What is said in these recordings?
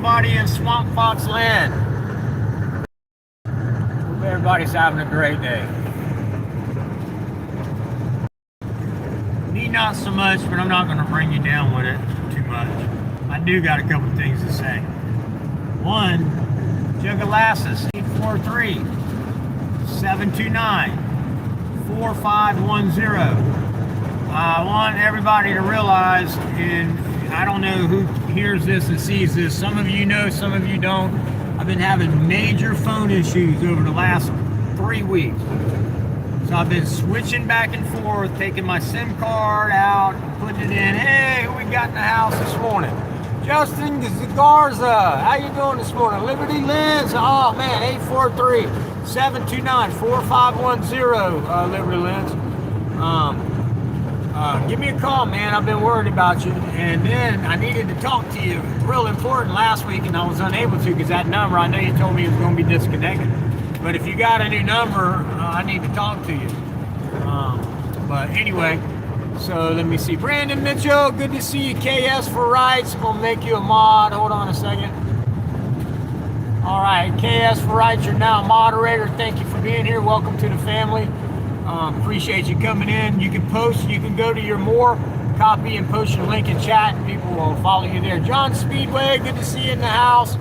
everybody in Swamp Fox Land. Hope everybody's having a great day. Me, not so much, but I'm not going to bring you down with it too much. I do got a couple things to say. One, Juggalos, 843-729-4510. I want everybody to realize, and I don't know who hears this and sees this. Some of you know, some of you don't. I've been having major phone issues over the last 3 weeks. So I've been switching back and forth, taking my SIM card out, putting it in. Hey, who we got in the house this morning? Justin Garza. How you doing this morning? Liberty Lens. Oh, man, 843-729-4510, Liberty Lens. Give me a call, man. I've been worried about you. And then I needed to talk to you. Real important last week, and I was unable to because that number, I know you told me it was going to be disconnected. But if you got a new number, I need to talk to you. But anyway, so let me see. Brandon Mitchell, good to see you. KS for Rights. I'm going to make you a mod. Hold on a second. All right, KS for Rights, you're now a moderator. Thank you for being here. Welcome to the family. Appreciate you coming in. You can post, you can go to your more, copy and post your link in chat, and people will follow you there. John Speedway, good to see you in the house.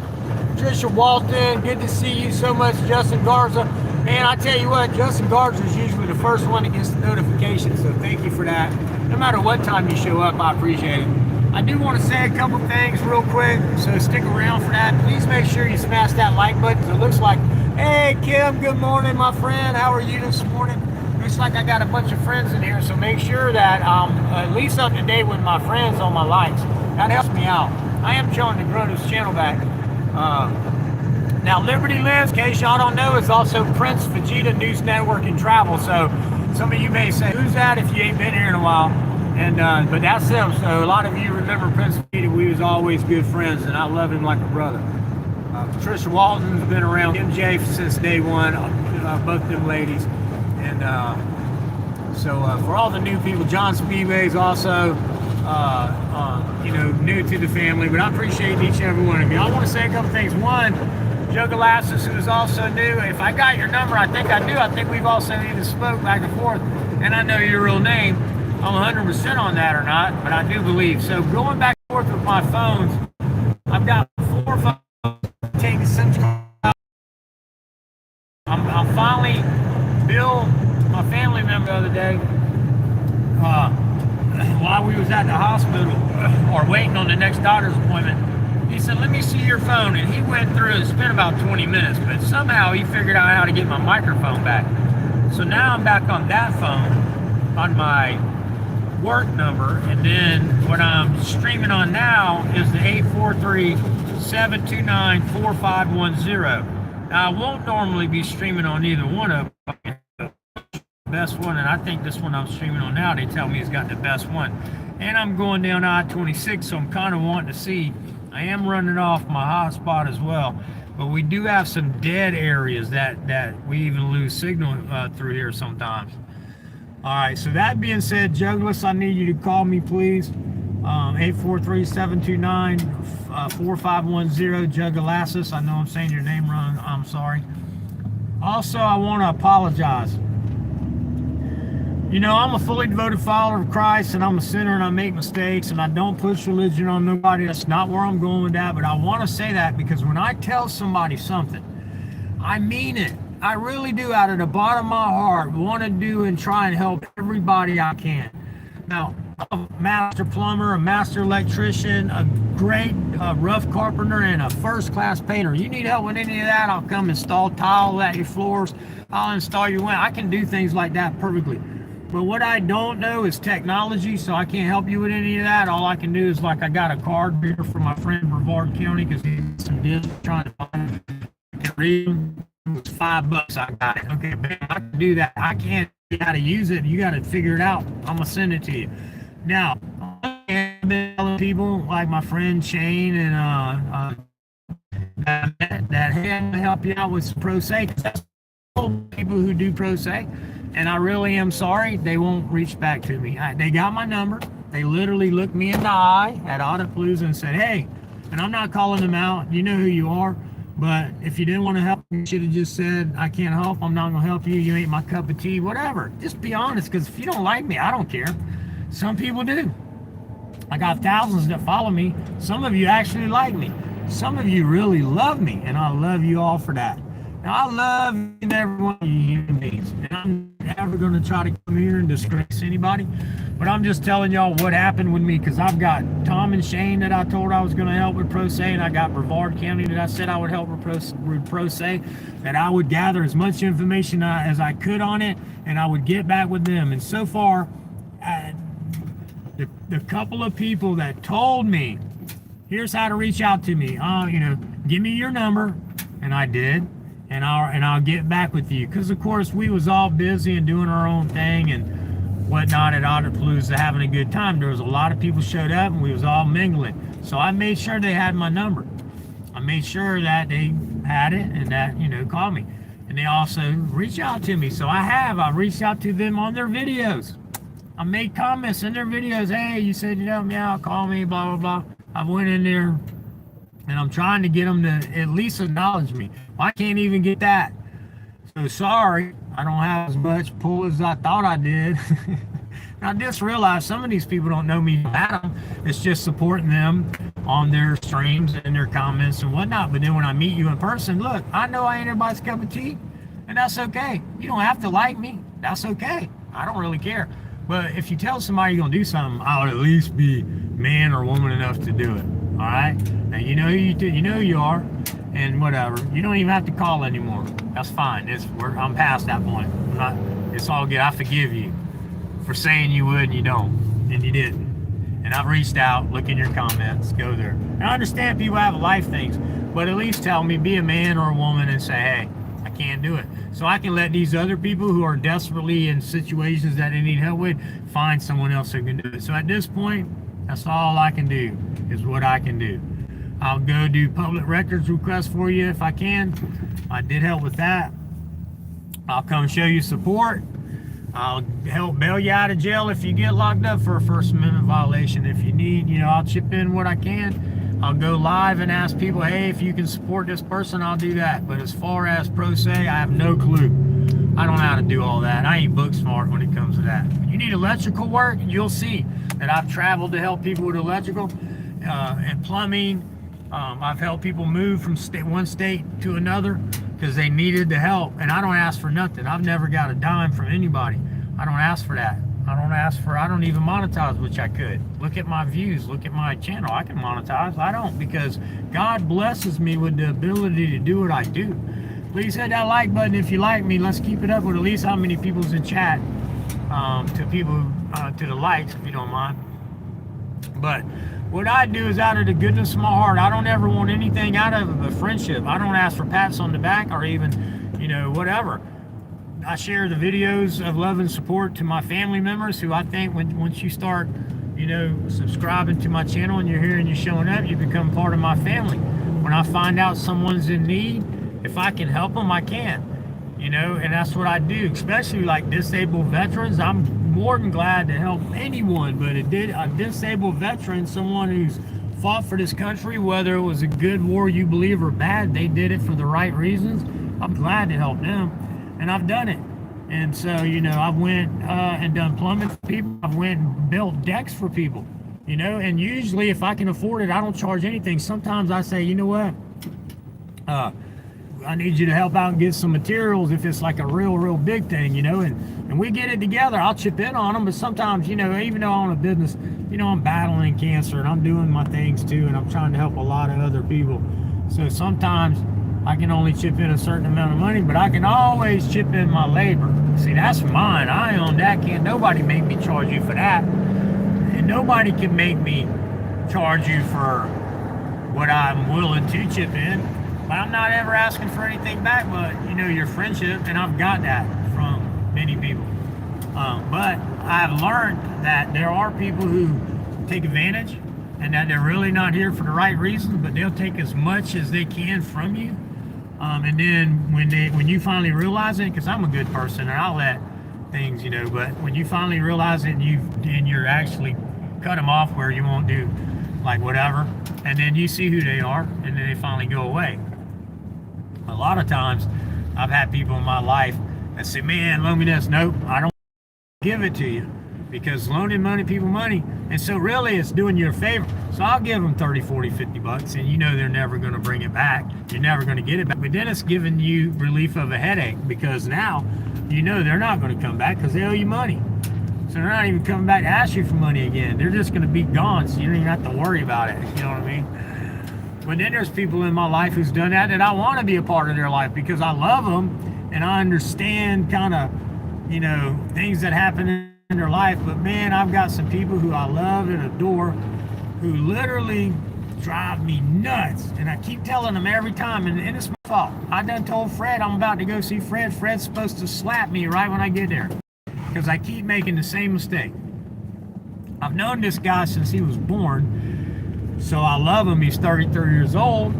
Trisha Walton, good to see you so much. Justin Garza, man, I tell you what, Justin Garza is usually the first one that gets the notification, so thank you for that. No matter what time you show up, I appreciate it. I do want to say a couple things real quick, so stick around for that. Please make sure you smash that like button. It looks like, hey Kim, good morning, my friend. How are you this morning? Looks like I got a bunch of friends in here, so make sure that I'm at least up to date with my friends on my likes. That helps me out. I am trying to grow this channel back. Now, Liberty Lens, in case y'all don't know, is also Prince Vegeta News Network and Travel. So some of you may say, who's that if you ain't been here in a while? And but that's them. So a lot of you remember Prince Vegeta. We was always good friends, and I love him like a brother. Trisha Walton's been around MJ since day one, both them ladies. And so for all the new people, John Speedway is also, new to the family, but I appreciate each and every one of you. I want to say a couple things. One, Juggalos, who is also new. If I got your number, I think I do. I think we've also even spoke back and forth, and I know your real name. I'm 100% on that or not, but I do believe. So going back and forth with my phones, I've got 4 phones. Taking SIM out. I'm finally, Bill, my family member the other day, while we was at the hospital or waiting on the next doctor's appointment, he said, let me see your phone. And he went through it, spent about 20 minutes, but somehow he figured out how to get my microphone back. So now I'm back on that phone, on my work number, and then what I'm streaming on now is the 843-729-4510. Now, I won't normally be streaming on either one of them. Best one, and I think this one I'm streaming on now, they tell me has got the best one. And I'm going down I-26, so I'm kind of wanting to see. I am running off my hotspot as well, but we do have some dead areas that we even lose signal through here sometimes. All right, so that being said, Juggalos, I need you to call me, please. 843-729-4510, Juggalos. I know I'm saying your name wrong. I'm sorry. Also, I want to apologize. You know, I'm a fully devoted follower of Christ, and I'm a sinner, and I make mistakes, and I don't push religion on nobody. That's not where I'm going with that, but I want to say that because when I tell somebody something, I mean it. I really do, out of the bottom of my heart, want to do and try and help everybody I can. Now, I'm a master plumber, a master electrician, a great rough carpenter, and a first-class painter. You need help with any of that, I'll come install tile at your floors. I'll install your window. I can do things like that perfectly. But what I don't know is technology, so I can't help you with any of that. All I can do is, like, I got a card here from my friend Brevard County because he's some deals trying to find it. Read them. It was $5. I got it. Okay, man, I can do that. I can't figure out how to use it. You got to figure it out. I'm gonna send it to you. Now, I've been telling people like my friend Shane and that help you out with Pro Se. That's people who do Pro Se, and I really am sorry they won't reach back to me. They got my number. They literally looked me in the eye at Autopalooza and said, "Hey, And I'm not calling them out. You know who you are. But if you didn't want to help, you should have just said, I can't help. I'm not going to help you. You ain't my cup of tea, whatever. Just be honest, because if you don't like me, I don't care. Some people do. I got thousands that follow me. Some of you actually like me. Some of you really love me, and I love you all for that. Now, I love every one of you human beings, and I'm never going to try to come here and disgrace anybody, but I'm just telling y'all what happened with me, because I've got Tom and Shane that I told I was going to help with Pro Se, and I got Brevard County that I said I would help with Pro Se, that I would gather as much information as I could on it, and I would get back with them. And so far, the couple of people that told me, here's how to reach out to me, give me your number, and I did. And I'll get back with you, because of course we was all busy and doing our own thing and whatnot at Audapalooza, having a good time. There was a lot of people showed up and we was all mingling. So I made sure they had my number. I made sure that they had it and that called me. And they also reached out to me. So I reached out to them on their videos. I made comments in their videos. Hey, you said you'd help me out. Call me. Blah blah blah. I went in there. And I'm trying to get them to at least acknowledge me. Well, I can't even get that. So sorry, I don't have as much pull as I thought I did. I just realized some of these people don't know me about them. It's just supporting them on their streams and their comments and whatnot. But then when I meet you in person, look, I know I ain't everybody's cup of tea, and that's okay. You don't have to like me. That's okay. I don't really care. But if you tell somebody you're gonna do something, I would at least be man or woman enough to do it. All right. Now you know who you are, and whatever. You don't even have to call anymore. That's fine. I'm past that point. It's all good. I forgive you for saying you would and you don't, and you didn't. And I've reached out. Look in your comments. Go there. And I understand people have life things, but at least tell me, be a man or a woman, and say, hey, I can't do it. So I can let these other people who are desperately in situations that they need help with find someone else who can do it. So at this point, that's all I can do, is what I can do. I'll go do public records requests for you if I can. I did help with that. I'll come show you support. I'll help bail you out of jail if you get locked up for a First Amendment violation. If you need, I'll chip in what I can. I'll go live and ask people, hey, if you can support this person, I'll do that. But as far as Pro Se, I have no clue. I don't know how to do all that. I ain't book smart when it comes to that. You need electrical work, you'll see that I've traveled to help people with electrical and plumbing. I've helped people move from one state to another because they needed the help, and I don't ask for nothing. I've never got a dime from anybody. I don't ask for that. I don't even monetize, which I could. Look at my views, look at my channel. I can monetize. I don't, because God blesses me with the ability to do what I do. Please hit that like button if you like me. Let's keep it up with at least how many people's in chat to the likes, if you don't mind. But what I do is out of the goodness of my heart. I don't ever want anything out of a friendship. I don't ask for pats on the back or even, whatever. I share the videos of love and support to my family members, who I think once you start, subscribing to my channel and you're here and you're showing up, you become part of my family. When I find out someone's in need, if I can help them, I can. And that's what I do, especially like disabled veterans. I'm more than glad to help anyone, but a disabled veteran, someone who's fought for this country, whether it was a good war you believe or bad, they did it for the right reasons. I'm glad to help them, and I've done it. And so, I've went and done plumbing for people. I've went and built decks for people, and usually if I can afford it, I don't charge anything. Sometimes I say, you know what? I need you to help out and get some materials if it's like a real big thing, and we get it together. I'll chip in on them, but sometimes, even though I own a business, I'm battling cancer and I'm doing my things too, and I'm trying to help a lot of other people. So sometimes I can only chip in a certain amount of money, but I can always chip in my labor. See, that's mine. I own that. Can't nobody make me charge you for that. And nobody can make me charge you for what I'm willing to chip in. But I'm not ever asking for anything back but, your friendship, and I've got that from many people. But I've learned that there are people who take advantage, and that they're really not here for the right reasons, but they'll take as much as they can from you. And then when you finally realize it, because I'm a good person and I'll let things, but when you finally realize it and you're actually cut them off where you won't do like whatever, and then you see who they are, and then they finally go away. A lot of times, I've had people in my life that say, man, loan me this. Nope, I don't give it to you, because loaning people money, and so really it's doing you a favor. So I'll give them 30, 40, 50 bucks, and you know they're never going to bring it back. You're never going to get it back. But then it's giving you relief of a headache, because now you know they're not going to come back because they owe you money. So they're not even coming back to ask you for money again. They're just going to be gone, so you don't even have to worry about it. You know what I mean? But then there's people in my life who's done that I want to be a part of their life, because I love them and I understand kind of, you know, things that happen in their life. But man, I've got some people who I love and adore who literally drive me nuts, and I keep telling them every time, and it's my fault. I done told Fred I'm about to go see Fred. Fred's supposed to slap me right when I get there, because I keep making the same mistake. I've known this guy since he was born, so I love him. He's 33 years old,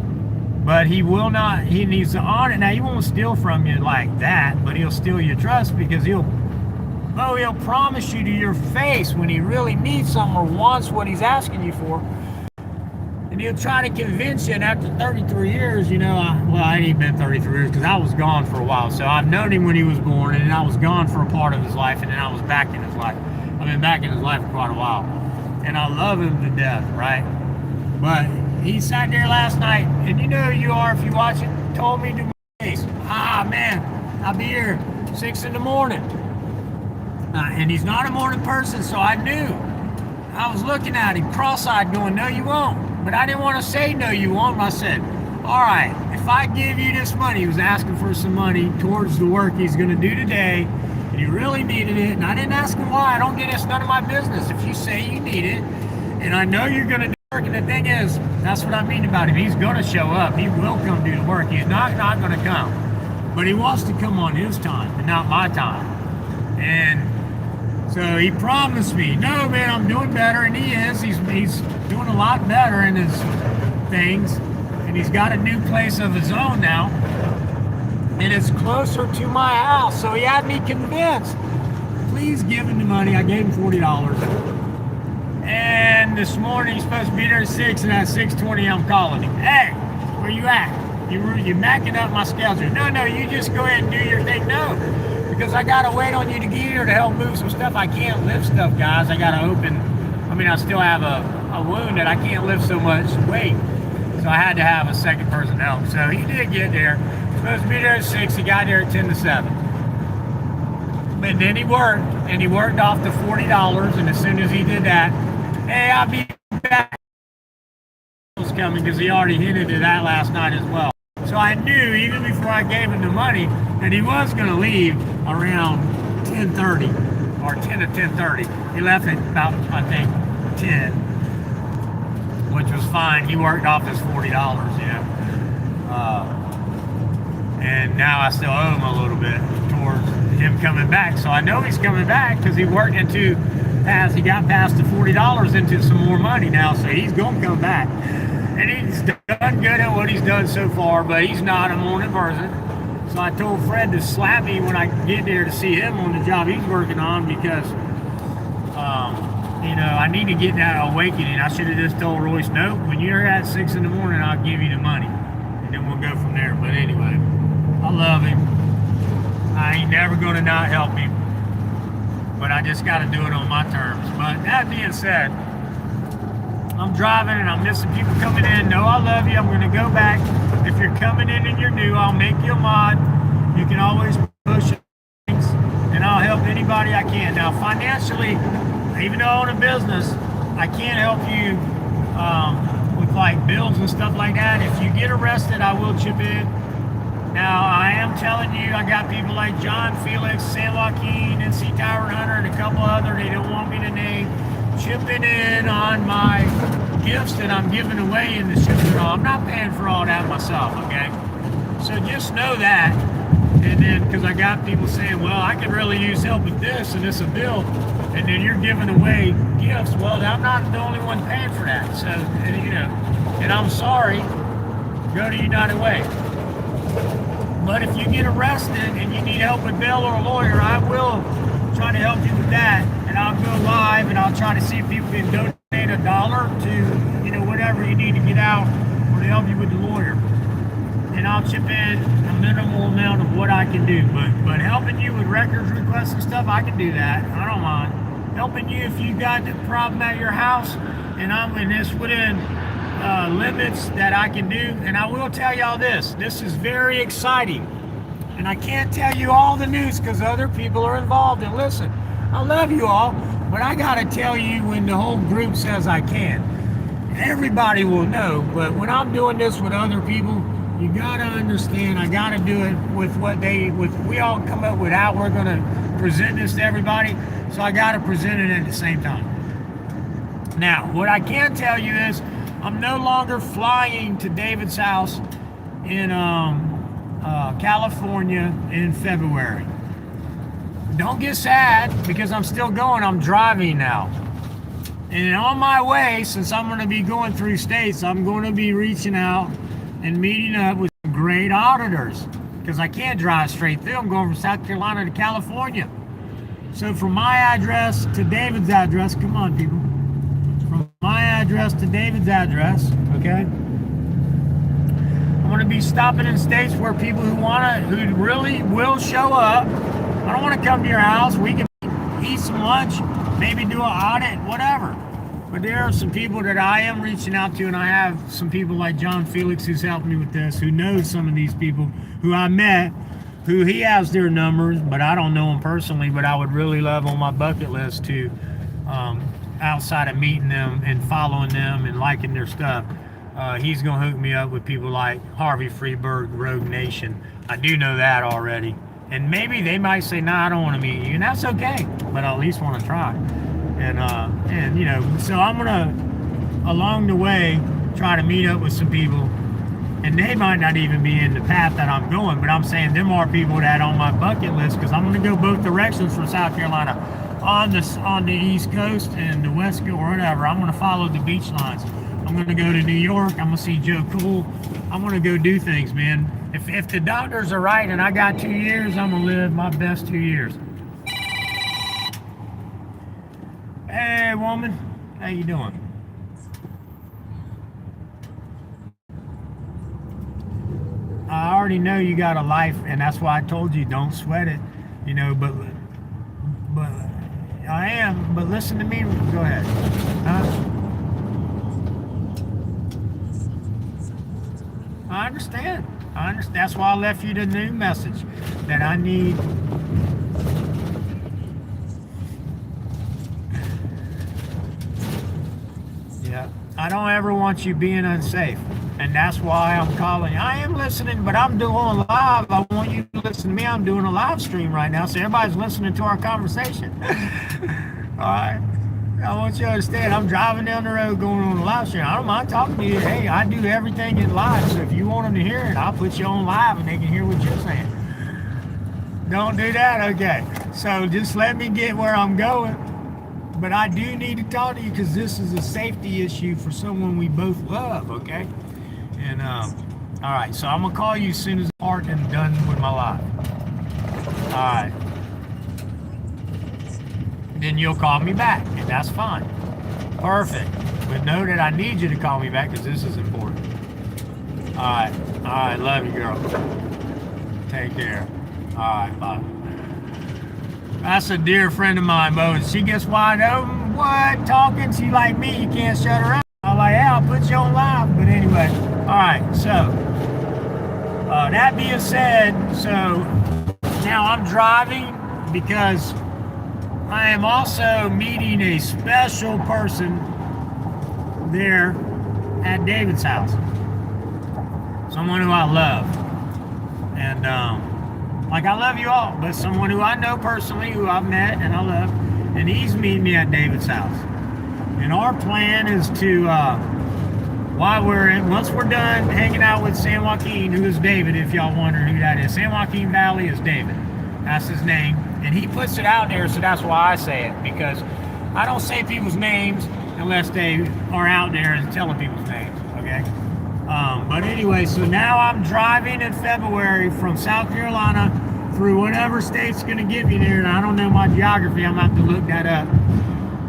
but he will not, he needs to honor. Now, he won't steal from you like that, but he'll steal your trust, because he'll promise you to your face when he really needs something or wants what he's asking you for. And he'll try to convince you, and after 33 years, you know, I ain't been 33 years because I was gone for a while. So I've known him when he was born, and then I was gone for a part of his life, and then I was back in his life. I've been back in his life for quite a while. And I love him to death, right? But he sat there last night, and you know who you are if you watch it, told me to my face, man, I'll be here 6 in the morning. And he's not a morning person, so I knew. I was looking at him cross-eyed going, no, you won't. But I didn't want to say no, you won't. I said, all right, if I give you this money, he was asking for some money towards the work he's going to do today, and he really needed it. And I didn't ask him why. I don't get it. It's none of my business. If you say you need it, and I know you're going to do work, and the thing is, that's what I mean about him. He's going to show up. He will come do the work. He's not going to come. But he wants to come on his time and not my time. And so he promised me, no, man, I'm doing better, and he is. He's doing a lot better in his things, and he's got a new place of his own now, and it's closer to my house. So he had me convinced. Please give him the money. I gave him $40. And this morning he's supposed to be there at 6, and at 6:20 I'm calling him. Hey, where you at? You're macking up my schedule. No, you just go ahead and do your thing. No. Because I gotta wait on you to get here to help move some stuff. I can't lift stuff, guys. I gotta open. I mean, I still have a wound that I can't lift so much weight. So I had to have a second person help. So he did get there. Supposed to be there at 6. He got there at 10 to 7. And then he worked, and he worked off the $40. And as soon as he did that, hey, I'll be back. Was coming, because he already hinted at that last night as well. So I knew, even before I gave him the money, that he was going to leave around 10:30 or 10 to 10:30. He left at about, I think, 10, which was fine. He worked off his $40, you know. And now I still owe him a little bit towards him coming back. So I know he's coming back, because he worked he got past the $40 into some more money now. So he's going to come back. And he's done good at what he's done so far, but he's not a morning person. So I told Fred to slap me when I get there to see him on the job he's working on, because, you know, I need to get that awakening. I should have just told Royce, no, when you're at 6 in the morning, I'll give you the money. And then we'll go from there. But anyway, I love him. I ain't never going to not help him. But I just got to do it on my terms. But that being said, I'm driving and I'm missing people coming in. No, I love you. I'm going to go back. If you're coming in and you're new, I'll make you a mod. You can always push things, and I'll help anybody I can. Now, financially, even though I own a business, I can't help you with like bills and stuff like that. If you get arrested, I will chip in. Now, I am telling you, I got people like John Felix, San Joaquin, NC Tower Hunter, and a couple other they don't want me to name, chipping in on my gifts that I'm giving away in the shipping. I'm not paying for all that myself, okay? So just know that. And then, because I got people saying, well, I could really use help with this, and this a bill, and then you're giving away gifts. Well, I'm not the only one paying for that. So, you know, and I'm sorry, go to United Way. But if you get arrested and you need help with bail or a lawyer, I will try to help you with that. And I'll go live and I'll try to see if people can donate $1 to, whatever you need to get out or to help you with the lawyer. And I'll chip in a minimal amount of what I can do. But helping you with records requests and stuff, I can do that. I don't mind. Helping you if you got the problem at your house, and it's within limits that I can do. And I will tell y'all this is very exciting. And I can't tell you all the news because other people are involved. And listen, I love you all, but I got to tell you when the whole group says I can. Everybody will know, but when I'm doing this with other people, you got to understand, I got to do it with we all come up with how we're going to present this to everybody. So I got to present it at the same time. Now, what I can tell you is I'm no longer flying to David's house in California in February. Don't get sad because I'm still going. I'm driving now. And on my way, since I'm going to be going through states, I'm going to be reaching out and meeting up with some great auditors because I can't drive straight through. I'm going from South Carolina to California. So from my address to David's address, come on, people. From my address to David's address, okay? I'm going to be stopping in states where people who really will show up. I don't want to come to your house. We can eat some lunch, maybe do an audit, whatever. But there are some people that I am reaching out to, and I have some people like John Felix who's helped me with this, who knows some of these people who I met, who he has their numbers, but I don't know them personally, but I would really love on my bucket list to, outside of meeting them and following them and liking their stuff, he's going to hook me up with people like Harvey Freeberg, Rogue Nation. I do know that already. And maybe they might say, nah, I don't want to meet you, and that's okay, but I at least want to try. And so I'm going to, along the way, try to meet up with some people. And they might not even be in the path that I'm going, but I'm saying them are people that on my bucket list because I'm going to go both directions from South Carolina on the East Coast and the West Coast or whatever. I'm going to follow the beach lines. I'm going to go to New York. I'm going to see Joe Cool. I'm going to go do things, man. If the doctors are right and I got 2 years, I'm going to live my best 2 years. Hey, woman. How you doing? I already know you got a life, and that's why I told you don't sweat it, but I am, but listen to me, go ahead. I understand, that's why I left you the new message that I need. Yeah, I don't ever want you being unsafe. And that's why I'm calling. I am listening, but I'm doing live. I want you to listen to me. I'm doing a live stream right now, so everybody's listening to our conversation. All right. I want you to understand, I'm driving down the road going on a live stream. I don't mind talking to you. Hey, I do everything in live, so if you want them to hear it, I'll put you on live and they can hear what you're saying. Don't do that? Okay. So just let me get where I'm going. But I do need to talk to you because this is a safety issue for someone we both love, okay? And, all right, so I'm going to call you as soon as I'm parked and done with my live. All right. Then you'll call me back, and that's fine. Perfect. But know that I need you to call me back because this is important. All right, love you, girl. Take care. All right, bye. That's a dear friend of mine, Bo. She gets wide open. What? Talking? She like me. You can't shut her up. I'm like, yeah, I'll put you on live. But anyway, all right. So, that being said, so now I'm driving because I am also meeting a special person there at David's house. Someone who I love. And, like I love you all, but someone who I know personally, who I've met and I love, and he's meeting me at David's house. And our plan is to, once we're done hanging out with San Joaquin, who is David, if y'all wonder who that is. San Joaquin Valley is David. That's his name. And he puts it out there, so that's why I say it, because I don't say people's names unless they are out there and telling people's names, okay? But anyway, so now I'm driving in February from South Carolina through whatever state's going to get me there, and I don't know my geography. I'm going to have to look that up.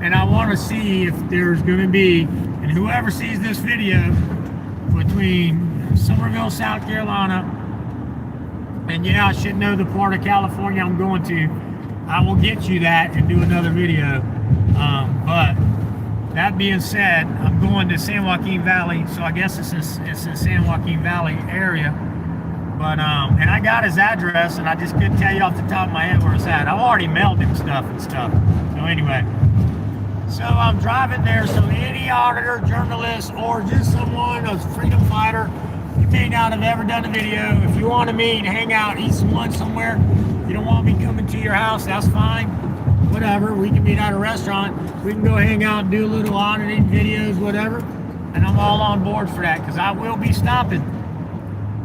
And I want to see if there's going to be And whoever sees this video between Somerville, South Carolina, and yeah, I should know the part of California I'm going to, I will get you that and do another video. But that being said, I'm going to San Joaquin Valley, so I guess it's in San Joaquin Valley area. But and I got his address, and I just couldn't tell you off the top of my head where it's at. I've already mailed him stuff. So anyway, so I'm driving there. So any auditor, journalist, or just someone, a freedom fighter, you may not have ever done a video. If you want to meet, hang out, eat some lunch somewhere, you don't want me coming to your house, that's fine. Whatever, we can meet at a restaurant. We can go hang out and do a little auditing videos, whatever. And I'm all on board for that, because I will be stopping.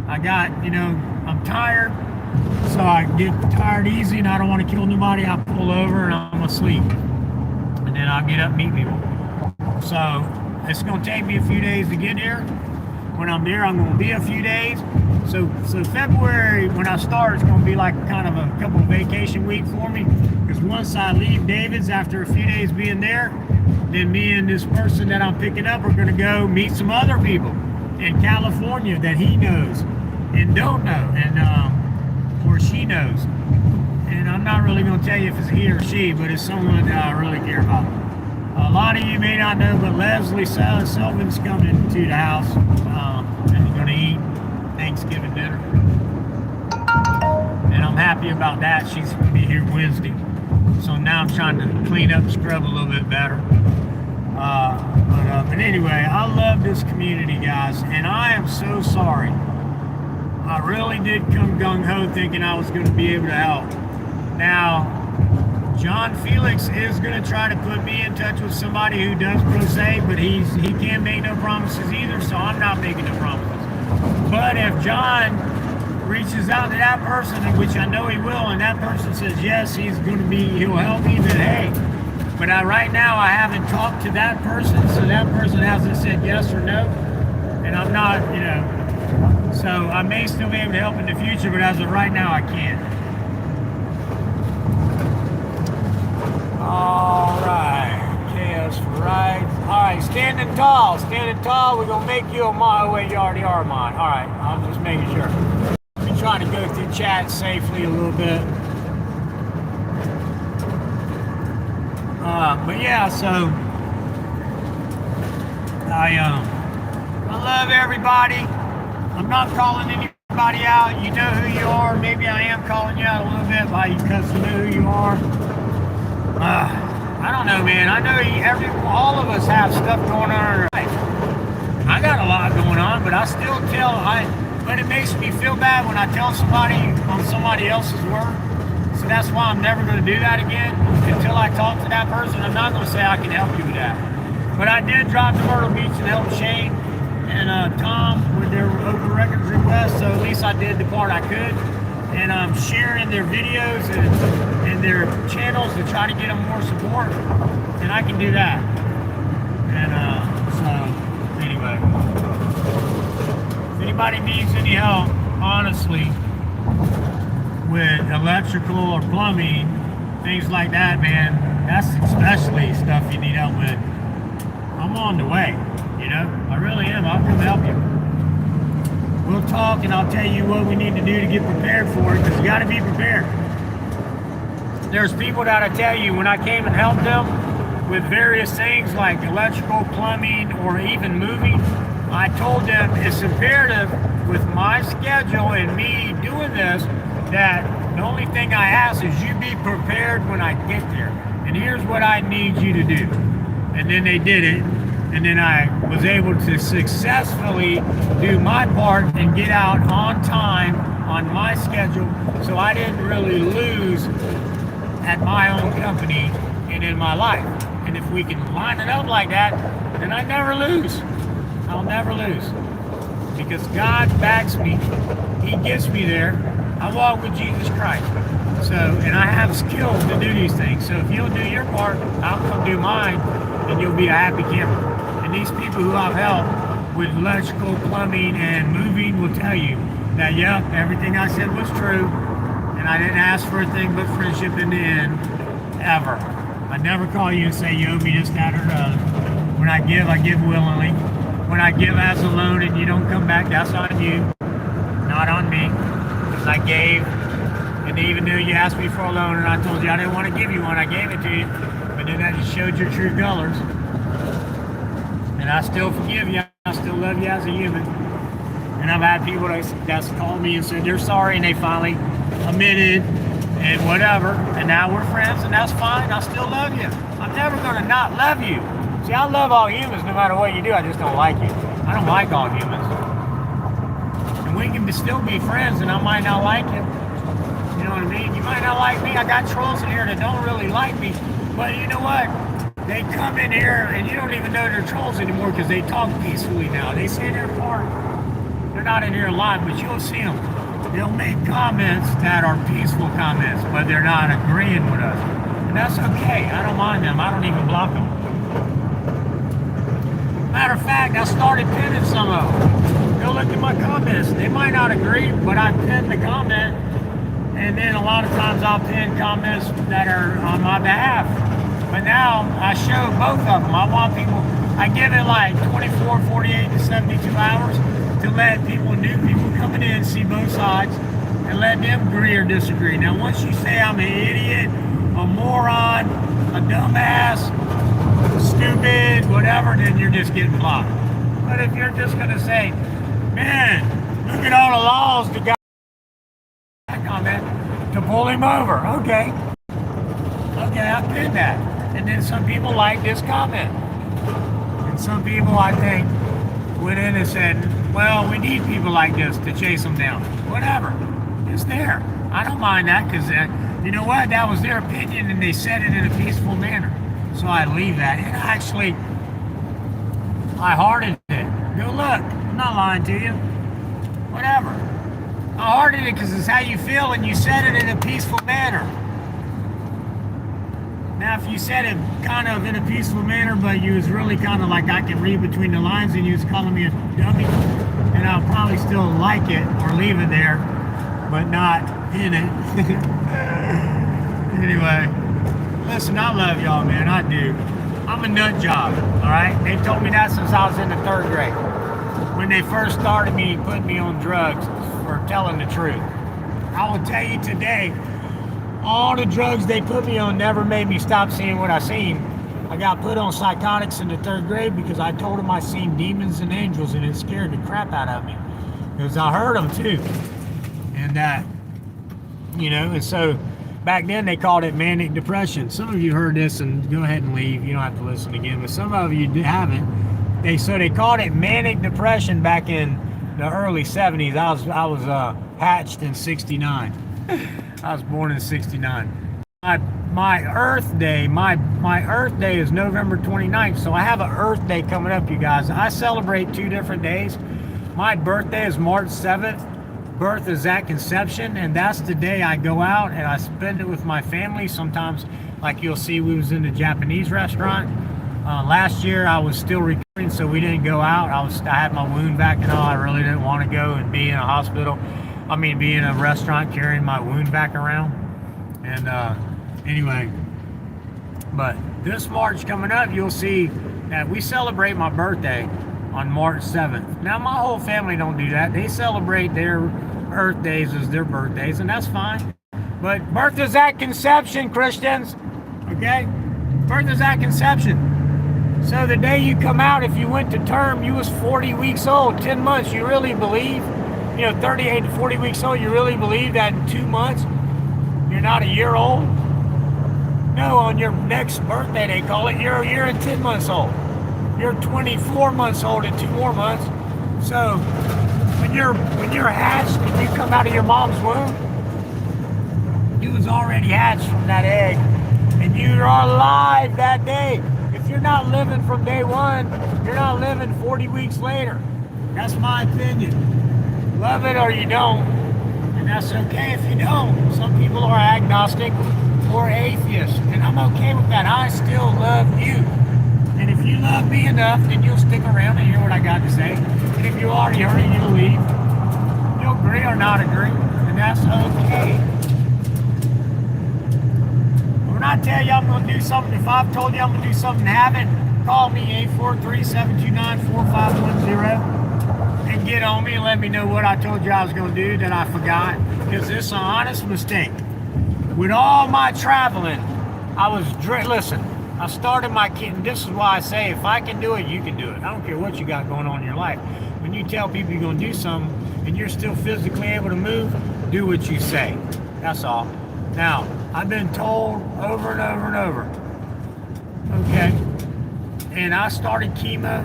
I got, I'm tired, so I get tired easy, and I don't want to kill nobody. I pull over and I'm asleep, and then I'll get up and meet people. So it's going to take me a few days to get here. When I'm there, I'm going to be a few days. So February, when I start, it's going to be like kind of a couple vacation week for me, because once I leave David's after a few days being there, then me and this person that I'm picking up are going to go meet some other people in California that he knows and don't know, and or she knows. And I'm not really going to tell you if it's he or she, but it's someone that I really care about. A lot of you may not know, but Leslie Sullivan's coming to the house, and we're going to eat Thanksgiving dinner. And I'm happy about that. She's going to be here Wednesday. So now I'm trying to clean up and scrub a little bit better. But anyway, I love this community, guys, and I am so sorry. I really did come gung-ho thinking I was going to be able to help. Now, John Felix is going to try to put me in touch with somebody who does pro se, but he can't make no promises either, so I'm not making no promises. But if John reaches out to that person, which I know he will, and that person says yes, he'll help me, then hey. But right now I haven't talked to that person, so that person hasn't said yes or no, and I'm not, so I may still be able to help in the future, but as of right now, I can't. All right, chaos for right. All right, standing tall, we're gonna make you a mod. Oh wait, you already are a mod. All right, I'm just making sure. I'm trying to go through chat safely a little bit. But yeah, so I love everybody. I'm not calling anybody out. You know who you are. Maybe I am calling you out a little bit because you know who you are. I don't know, man. I know all of us have stuff going on in our life. I got a lot going on, but I still but it makes me feel bad when I tell somebody on somebody else's word. So that's why I'm never going to do that again until I talk to that person. I'm not going to say I can help you with that. But I did drive to Myrtle Beach and help Shane and Tom with their open records request, so at least I did the part I could. And I'm sharing their videos and their channels to try to get them more support, and I can do that. And so anyway, if anybody needs any help, honestly, with electrical or plumbing, things like that, man, that's especially stuff you need help with. I'm on the way, I really am. I'll come help you. We'll talk and I'll tell you what we need to do to get prepared for it, because you got to be prepared. There's people that I tell you, when I came and helped them with various things like electrical, plumbing, or even moving, I told them it's imperative with my schedule and me doing this that the only thing I ask is you be prepared when I get there. And here's what I need you to do. And then they did it. And then I was able to successfully do my part and get out on time on my schedule, so I didn't really lose at my own company and in my life. And if we can line it up like that, then I never lose. I'll never lose. Because God backs me. He gets me there. I walk with Jesus Christ. So, and I have skills to do these things. So if you'll do your part, I'll come do mine, and you'll be a happy camper. And these people who I've helped with electrical, plumbing, and moving will tell you that, yep, everything I said was true, and I didn't ask for a thing but friendship in the end, ever. I never call you and say you owe me this, that, or the other. When I give willingly. When I give as a loan and you don't come back, that's on you, not on me. Because I gave, and even though you asked me for a loan and I told you I didn't want to give you one, I gave it to you. But then that just showed your true colors. And I still forgive you. I still love you as a human. And I've had people that's called me and said they're sorry, and they finally admitted and whatever. And now we're friends, and that's fine. I still love you. I'm never going to not love you. See, I love all humans no matter what you do. I just don't like you. I don't like all humans. And we can still be friends, and I might not like you. You know what I mean? You might not like me. I got trolls in here that don't really like me. But you know what? They come in here, and you don't even know they're trolls anymore because they talk peacefully now. They say they're part. They're not in here live, but you'll see them. They'll make comments that are peaceful comments, but they're not agreeing with us. And that's okay. I don't mind them. I don't even block them. Matter of fact, I started pinning some of them. Go look at my comments. They might not agree, but I pinned the comment. And then a lot of times I'll pin comments that are on my behalf. But now I show both of them. I want people, I give it like 24, 48 to 72 hours to let people, new people coming in, see both sides and let them agree or disagree. Now, once you say I'm an idiot, a moron, a dumbass, stupid, whatever, then you're just getting blocked. But if you're just going to say, man, look at all the laws the guy comment to pull him over. Okay, I did that. And then some people like this comment. And some people, I think, went in and said, well, we need people like this to chase them down. Whatever. It's there. I don't mind that because, you know what? That was their opinion and they said it in a peaceful manner. So I leave that. And actually, I hearted it. Go look. I'm not lying to you. Whatever. I hearted it because it's how you feel and you said it in a peaceful manner. Now, if you said it kind of in a peaceful manner, but you was really kind of like I can read between the lines and you was calling me a dummy, and I'll probably still like it or leave it there, but not in it. Anyway, listen, I love y'all, man. I do. I'm a nut job, all right? They told me that since I was in the 3rd grade. When they first started me putting me on drugs for telling the truth. I will tell you today, all the drugs they put me on never made me stop seeing what I seen. I got put on psychotics in the 3rd grade because I told them I seen demons and angels, and it scared the crap out of me. Because I heard them too. And you know, and so back then they called it manic depression. Some of you heard this, and go ahead and leave. You don't have to listen again, but some of you haven't. They called it manic depression back in the early 70s. I was hatched in 69. I was born in 69. My Earth Day, my Earth Day is November 29th, so I have an Earth Day coming up, you guys. I celebrate 2 different days. My birthday is March 7th. Birth is at conception, and that's the day I go out and I spend it with my family. Sometimes, like you'll see, we was in a Japanese restaurant. Last year I was still recovering, so we didn't go out. I had my wound back and all. I really didn't want to go and be in a hospital. Be in a restaurant carrying my wound back around. And anyway, but this March coming up, you'll see that we celebrate my birthday on March 7th. Now, my whole family don't do that. They celebrate their Earth days as their birthdays, and that's fine. But birth is at conception, Christians. Okay? Birth is at conception. So the day you come out, if you went to term, you was 40 weeks old, 10 months. You really believe, 38 to 40 weeks old, you really believe that in 2 months, you're not a year old? No, on your next birthday, they call it, you're a year and 10 months old. You're 24 months old in 2 more months. So when you're hatched and you come out of your mom's womb, you was already hatched from that egg, and you are alive that day. If you're not living from day one, you're not living 40 weeks later. That's my opinion. Love it or you don't, and that's okay if you don't. Some people are agnostic or atheists, and I'm okay with that. I still love you. And if you love me enough, then you'll stick around and hear what I got to say. And if you already heard it, you'll leave. You'll agree or not agree, and that's okay. When I tell you I'm going to do something, if I've told you I'm going to do something and haven't, call me 843-729-4510 and get on me and let me know what I told you I was going to do that I forgot, because this is an honest mistake. With all my traveling, listen, I started my kid, and this is why I say, if I can do it, you can do it. I don't care what you got going on in your life. When you tell people you're going to do something and you're still physically able to move, do what you say. That's all. Now, I've been told over and over and over, okay, and I started chemo,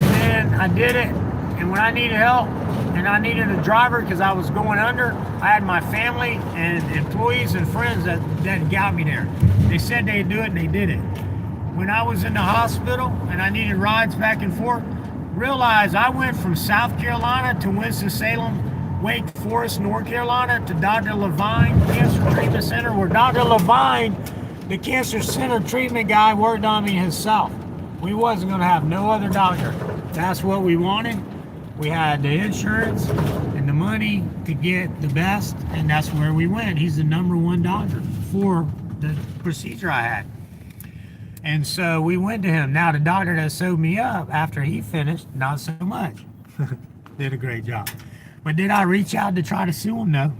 and I did it, and when I needed help, and I needed a driver because I was going under, I had my family and employees and friends that got me there. They said they'd do it, and they did it. When I was in the hospital and I needed rides back and forth, realized I went from South Carolina to Winston-Salem, Wake Forest, North Carolina, to Dr. Levine Cancer Treatment Center, where Dr. Levine, the cancer center treatment guy, worked on me himself. We wasn't going to have no other doctor. That's what we wanted. We had the insurance and the money to get the best, and that's where we went. He's the #1 doctor for the procedure I had. And so we went to him. Now, the doctor that sewed me up after he finished, not so much. Did a great job. But did I reach out to try to sue him? No.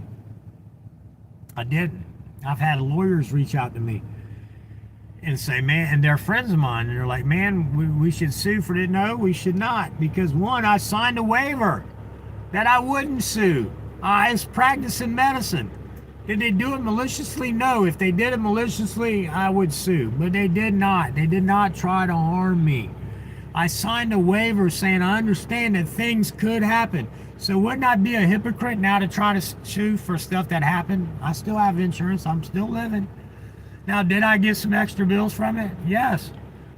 I didn't. I've had lawyers reach out to me and say, man, and they're friends of mine, and they're like, man, we should sue for it. No, we should not, because one, I signed a waiver that I wouldn't sue. I was practicing medicine. Did they do it maliciously? No. If they did it maliciously, I would sue, but they did not. They did not try to harm me. I signed a waiver saying I understand that things could happen. So wouldn't I be a hypocrite now to try to sue for stuff that happened? I still have insurance. I'm still living. Now, did I get some extra bills from it? Yes.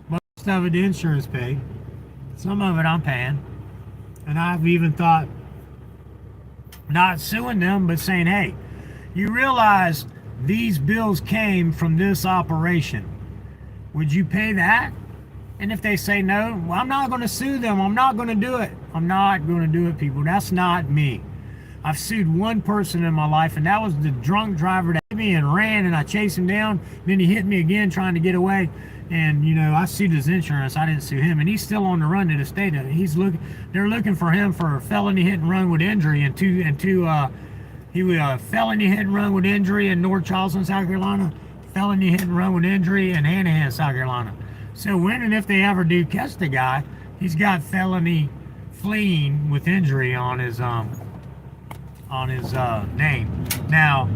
Most of it the insurance paid. Some of it I'm paying. And I've even thought not suing them, but saying, hey, you realize these bills came from this operation. Would you pay that? And if they say no, well, I'm not going to sue them. I'm not going to do it. I'm not going to do it, people. That's not me. I've sued one person in my life, and that was the drunk driver that hit me and ran, and I chased him down. Then he hit me again trying to get away. And, you know, I sued his insurance. I didn't sue him. And he's still on the run to the state. They're looking for him for a felony hit and run with injury and he was a felony hit and run with injury in North Charleston, South Carolina, felony hit and run with injury in Hanahan, South Carolina. So when and if they ever do catch the guy, he's got felony fleeing with injury on his name. Now,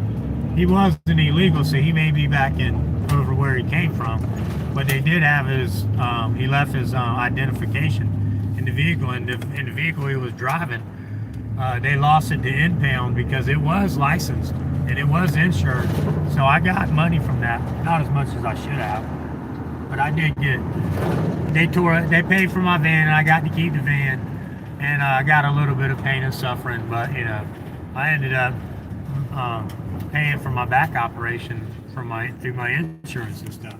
he wasn't illegal, so he may be back in over where he came from. But they did have his, he left his identification in the vehicle, and in the vehicle he was driving. They lost it to impound because it was licensed and it was insured. So I got money from that, not as much as I should have, but I did get it. They tore it, they paid for my van, and I got to keep the van, and I got a little bit of pain and suffering, but you know, I ended up paying for my back operation through my insurance and stuff.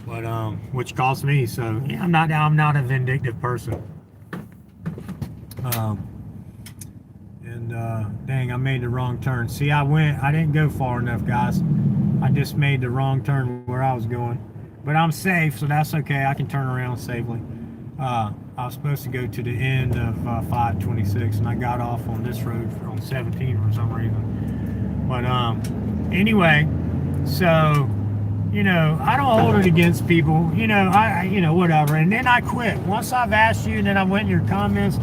But which cost me. So yeah, I'm not a vindictive person. Dang, I made the wrong turn. See, I didn't go far enough, guys. I just made the wrong turn where I was going. But I'm safe, so that's okay. I can turn around safely. I was supposed to go to the end of 526, and I got off on this road on 17 for some reason. But anyway, so, you know, I don't hold it against people. You know, whatever. And then I quit. Once I've asked you, and then I went in your comments,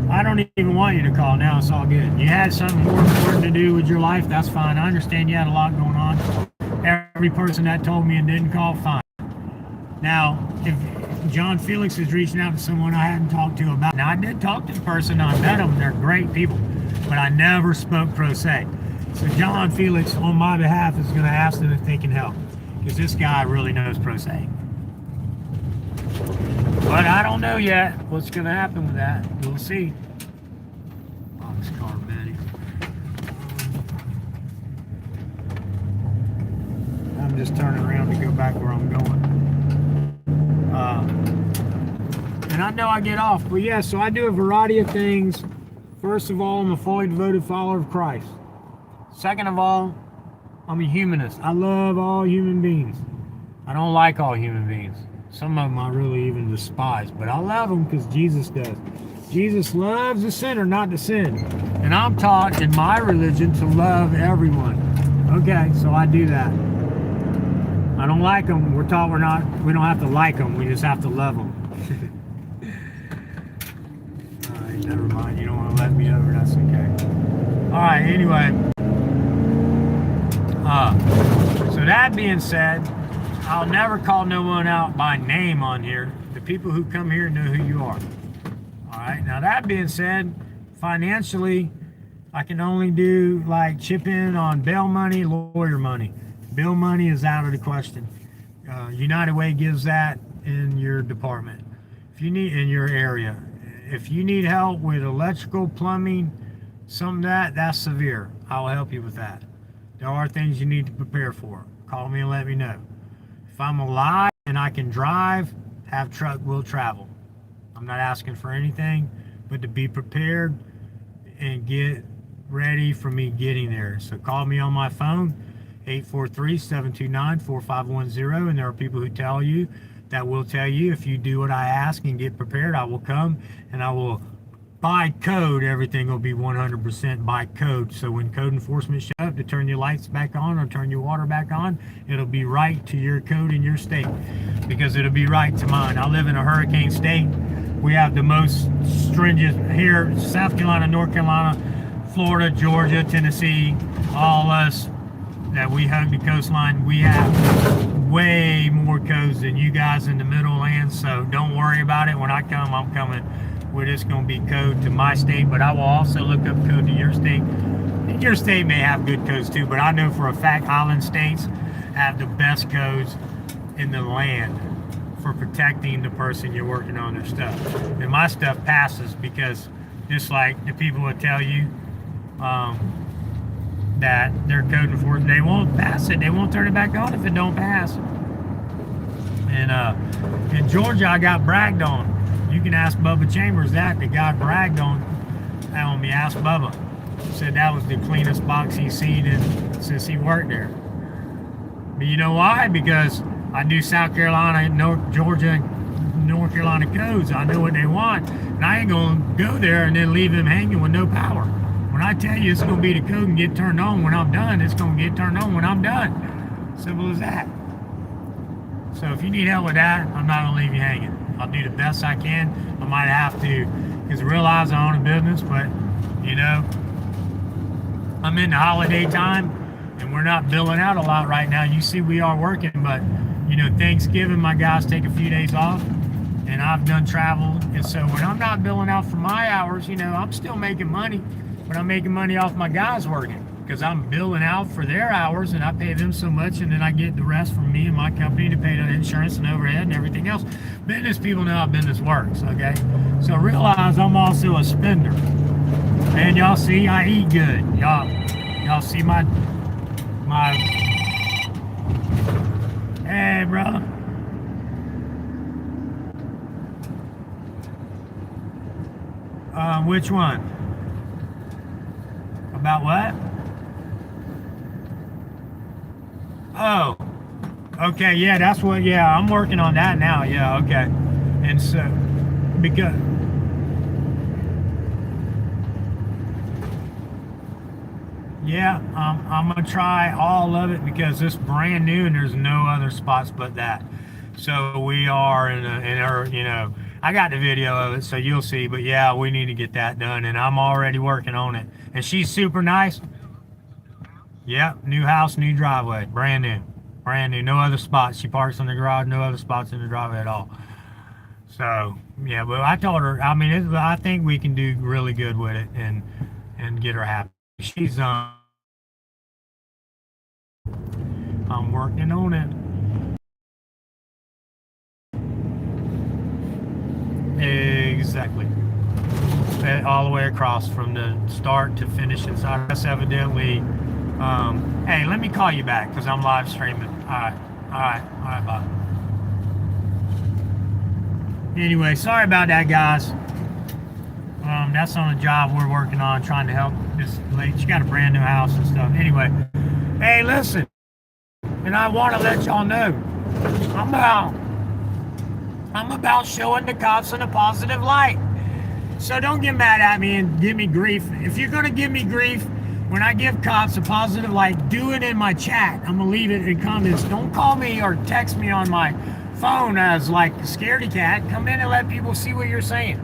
I don't even want you to call now. It's all good. You had something more important to do with your life, that's fine. I understand you had a lot going on. Every person that told me and didn't call, fine. Now, if John Felix is reaching out to someone I hadn't talked to about, now I did talk to the person, I met them, they're great people, but I never spoke pro se. So John Felix, on my behalf, is going to ask them if they can help, because this guy really knows pro se. But I don't know yet what's going to happen with that. We'll see. Boxcar Betty. I'm just turning around to go back where I'm going. And I know I get off, but yeah, so I do a variety of things. First of all, I'm a fully devoted follower of Christ. Second of all, I'm a humanist. I love all human beings. I don't like all human beings. Some of them I really even despise, but I love them because Jesus does. Jesus loves the sinner, not the sin. And I'm taught in my religion to love everyone. Okay, so I do that. I don't like them. We're taught we don't have to like them. We just have to love them. All right, never mind. You don't want to let me over. That's okay. All right, anyway. So that being said, I'll never call no one out by name on here. The people who come here know who you are. All right, now that being said, financially, I can only do like chip in on bail money, lawyer money. Bill money is out of the question. United Way gives that in your department. If you need in your area, if you need help with electrical, plumbing, some of that's severe. I'll help you with that. There are things you need to prepare for. Call me and let me know. If I'm alive and I can drive, have truck, will travel. I'm not asking for anything, but to be prepared and get ready for me getting there. So call me on my phone. 843-729-4510, and there are people who tell you that will tell you if you do what I ask and get prepared, I will come and I will by code, everything will be 100% by code. So when code enforcement show up to turn your lights back on or turn your water back on, it'll be right to your code in your state because it'll be right to mine. I live in a hurricane state. We have the most stringent here, South Carolina, North Carolina, Florida, Georgia, Tennessee, all us that we hug the coastline. We have way more codes than you guys in the middle land, so don't worry about it. When I come, I'm coming. We're just going to be code to my state, but I will also look up code to your state. Your state may have good codes too, but I know for a fact island states have the best codes in the land for protecting the person you're working on their stuff. And my stuff passes because just like the people will tell you, that their code enforcement, they won't pass it. They won't turn it back on if it don't pass. And in Georgia, I got bragged on. You can ask Bubba Chambers that. The guy bragged on me. Ask Bubba. He said that was the cleanest box he's seen since he worked there. But you know why? Because I do South Carolina, Georgia, North Carolina codes. I know what they want. And I ain't going to go there and then leave them hanging with no power. When I tell you it's going to be the code and get turned on when I'm done, it's going to get turned on when I'm done. Simple as that. So if you need help with that, I'm not going to leave you hanging. I'll do the best I can. I might have to, because realize I own a business, but, you know, I'm in the holiday time, and we're not billing out a lot right now. You see we are working, but, you know, Thanksgiving, my guys take a few days off, and I've done travel. And so when I'm not billing out for my hours, you know, I'm still making money. But I'm making money off my guys working because I'm billing out for their hours and I pay them so much, and then I get the rest from me and my company to pay the insurance and overhead and everything else. Business people know how business works, okay? So realize I'm also a spender. And y'all see I eat good. Y'all see my hey brother. Which one? About what? Oh, okay, yeah, that's what, yeah, I'm working on that now, yeah, okay. And so, because, yeah, I'm going to try all of it because it's brand new and there's no other spots but that. So we are in our, you know, I got the video of it, so you'll see, but yeah, we need to get that done, and I'm already working on it. And she's super nice. Yep, new house, new driveway, brand new, no other spots. She parks in the garage, no other spots in the driveway at all. So yeah, but I told her, I mean, I think we can do really good with it and get her happy. She's I'm working on it. Exactly. All the way across from the start to finish inside. That's evidently. Hey, let me call you back because I'm live streaming. All right, bye. Anyway, sorry about that, guys. That's on a job we're working on, trying to help this lady. She got a brand new house and stuff. Anyway, hey, listen, and I want to let y'all know, I'm about I'm about showing the cops in a positive light. So don't get mad at me and give me grief. If you're gonna give me grief when I give cops a positive light, do it in my chat. I'm gonna leave it in comments. Don't call me or text me on my phone as like a scaredy cat. Come in and let people see what you're saying.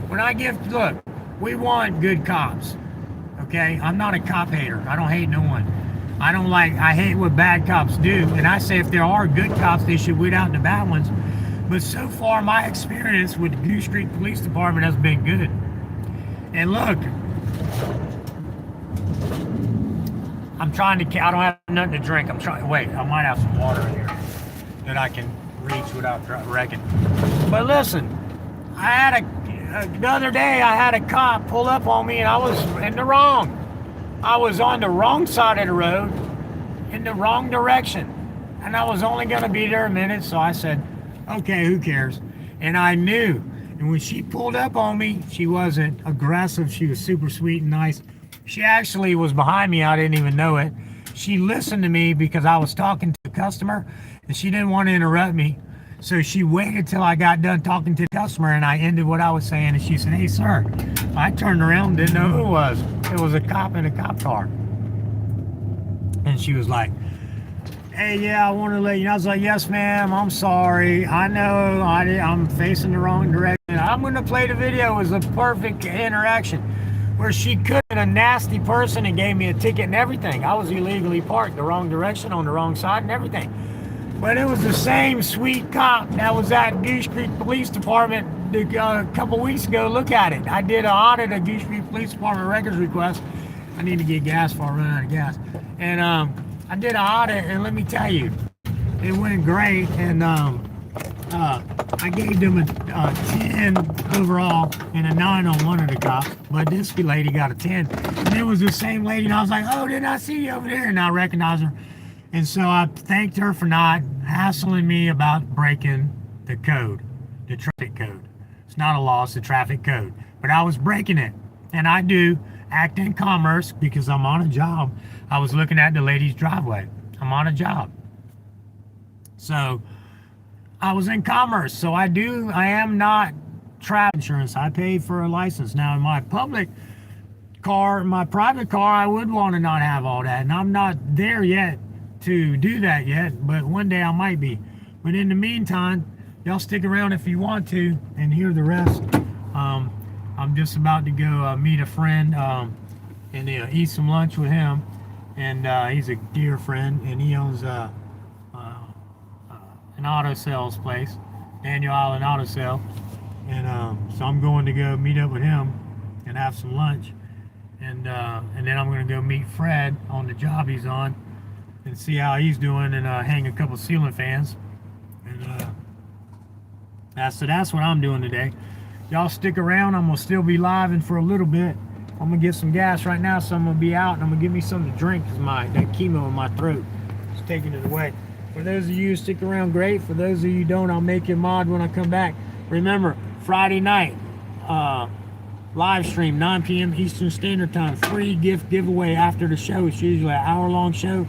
When I give, look, we want good cops. Okay, I'm not a cop hater. I don't hate no one. I hate what bad cops do. And I say if there are good cops, they should weed out the bad ones. But so far, my experience with the Goose Creek Police Department has been good. And look, I don't have nothing to drink. Wait, I might have some water in here that I can reach without wrecking. But listen, the other day I had a cop pull up on me and I was in the wrong. I was on the wrong side of the road in the wrong direction. And I was only going to be there a minute, so I said, okay, who cares? And I knew. And when she pulled up on me, she wasn't aggressive. She was super sweet and nice. She actually was behind me. I didn't even know it. She listened to me because I was talking to the customer and she didn't want to interrupt me. So she waited till I got done talking to the customer and I ended what I was saying. And she said, hey, sir. I turned around, didn't know who it was. It was a cop in a cop car. And she was like, hey, yeah, I want to let you know. I was like, yes, ma'am, I'm sorry. I know I'm facing the wrong direction. I'm going to play the video. It was a perfect interaction where she could have been a nasty person and gave me a ticket and everything. I was illegally parked the wrong direction on the wrong side and everything. But it was the same sweet cop that was at Goose Creek Police Department a couple weeks ago. Look at it. I did an audit of Goose Creek Police Department records request. I need to get gas before I run out of gas. And I did an audit, and let me tell you, it went great. And I gave them a 10 overall and a 9 on one of the cops. But this lady got a 10. And it was the same lady, and I was like, oh, didn't I see you over there? And I recognized her. And so I thanked her for not hassling me about breaking the code, the traffic code. It's not a law, it's the traffic code. But I was breaking it. And I do act in commerce because I'm on a job. I was looking at the lady's driveway. I'm on a job. So I was in commerce. So I am not traffic insurance. I pay for a license. Now in my private car, I would want to not have all that. And I'm not there yet to do that yet, but one day I might be. But in the meantime, y'all stick around if you want to and hear the rest. I'm just about to go meet a friend and eat some lunch with him. And he's a dear friend, and he owns an auto sales place, Daniel Island Auto Sale. And so I'm going to go meet up with him and have some lunch. And then I'm going to go meet Fred on the job he's on and see how he's doing and hang a couple ceiling fans. And that's what I'm doing today. Y'all stick around. I'm going to still be live and for a little bit. I'm going to get some gas right now, so I'm going to be out and I'm going to get me something to drink because that chemo in my throat is taking it away. For those of you who stick around, great. For those of you who don't, I'll make you a mod when I come back. Remember, Friday night, live stream, 9 p.m. Eastern Standard Time. Free gift giveaway after the show. It's usually an hour-long show.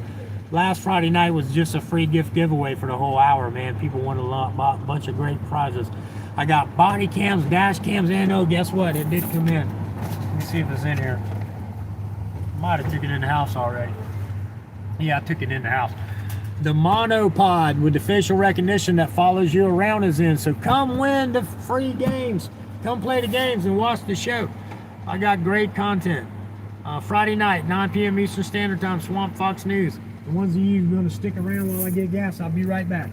Last Friday night was just a free gift giveaway for the whole hour, man. People won a bunch of great prizes. I got body cams, dash cams, and oh, guess what? It did come in. Let me see if it's in here. Might have took it in the house already. Yeah, I took it in the house. The monopod with the facial recognition that follows you around is in. So come win the free games. Come play the games and watch the show. I got great content. Friday night, 9 p.m. Eastern Standard Time, Swamp Fox News. The ones of you who are going to stick around while I get gas, I'll be right back.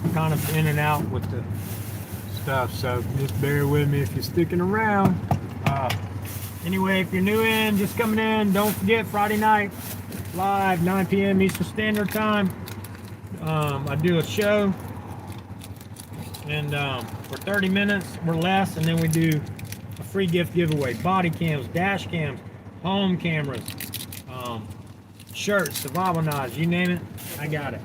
I'm kind of in and out with the stuff, so just bear with me if you're sticking around. Anyway, if you're new in, just coming in, don't forget Friday night, live, 9 p.m. Eastern Standard Time. I do a show, and for 30 minutes or less, and then we do a free gift giveaway. Body cams, dash cams, home cameras, shirts, survival knives, you name it, I got it.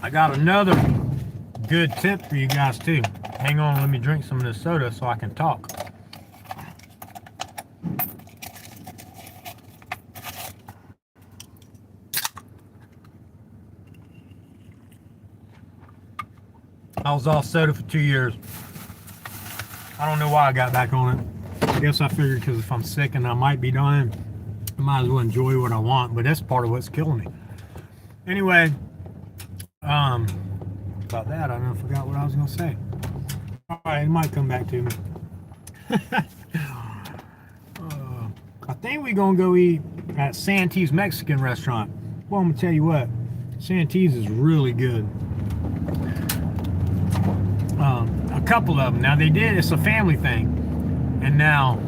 I got another good tip for you guys too. Hang on, let me drink some of this soda so I can talk. I was off soda for 2 years. I don't know why I got back on it. I guess I figured because if I'm sick and I might be dying, I might as well enjoy what I want, but that's part of what's killing me. Anyway, about that, I forgot what I was gonna say. All right, it might come back to me. I think we're gonna go eat at Santee's Mexican restaurant. Well, I'm gonna tell you what, Santee's is really good. A couple of them. Now it's a family thing, and now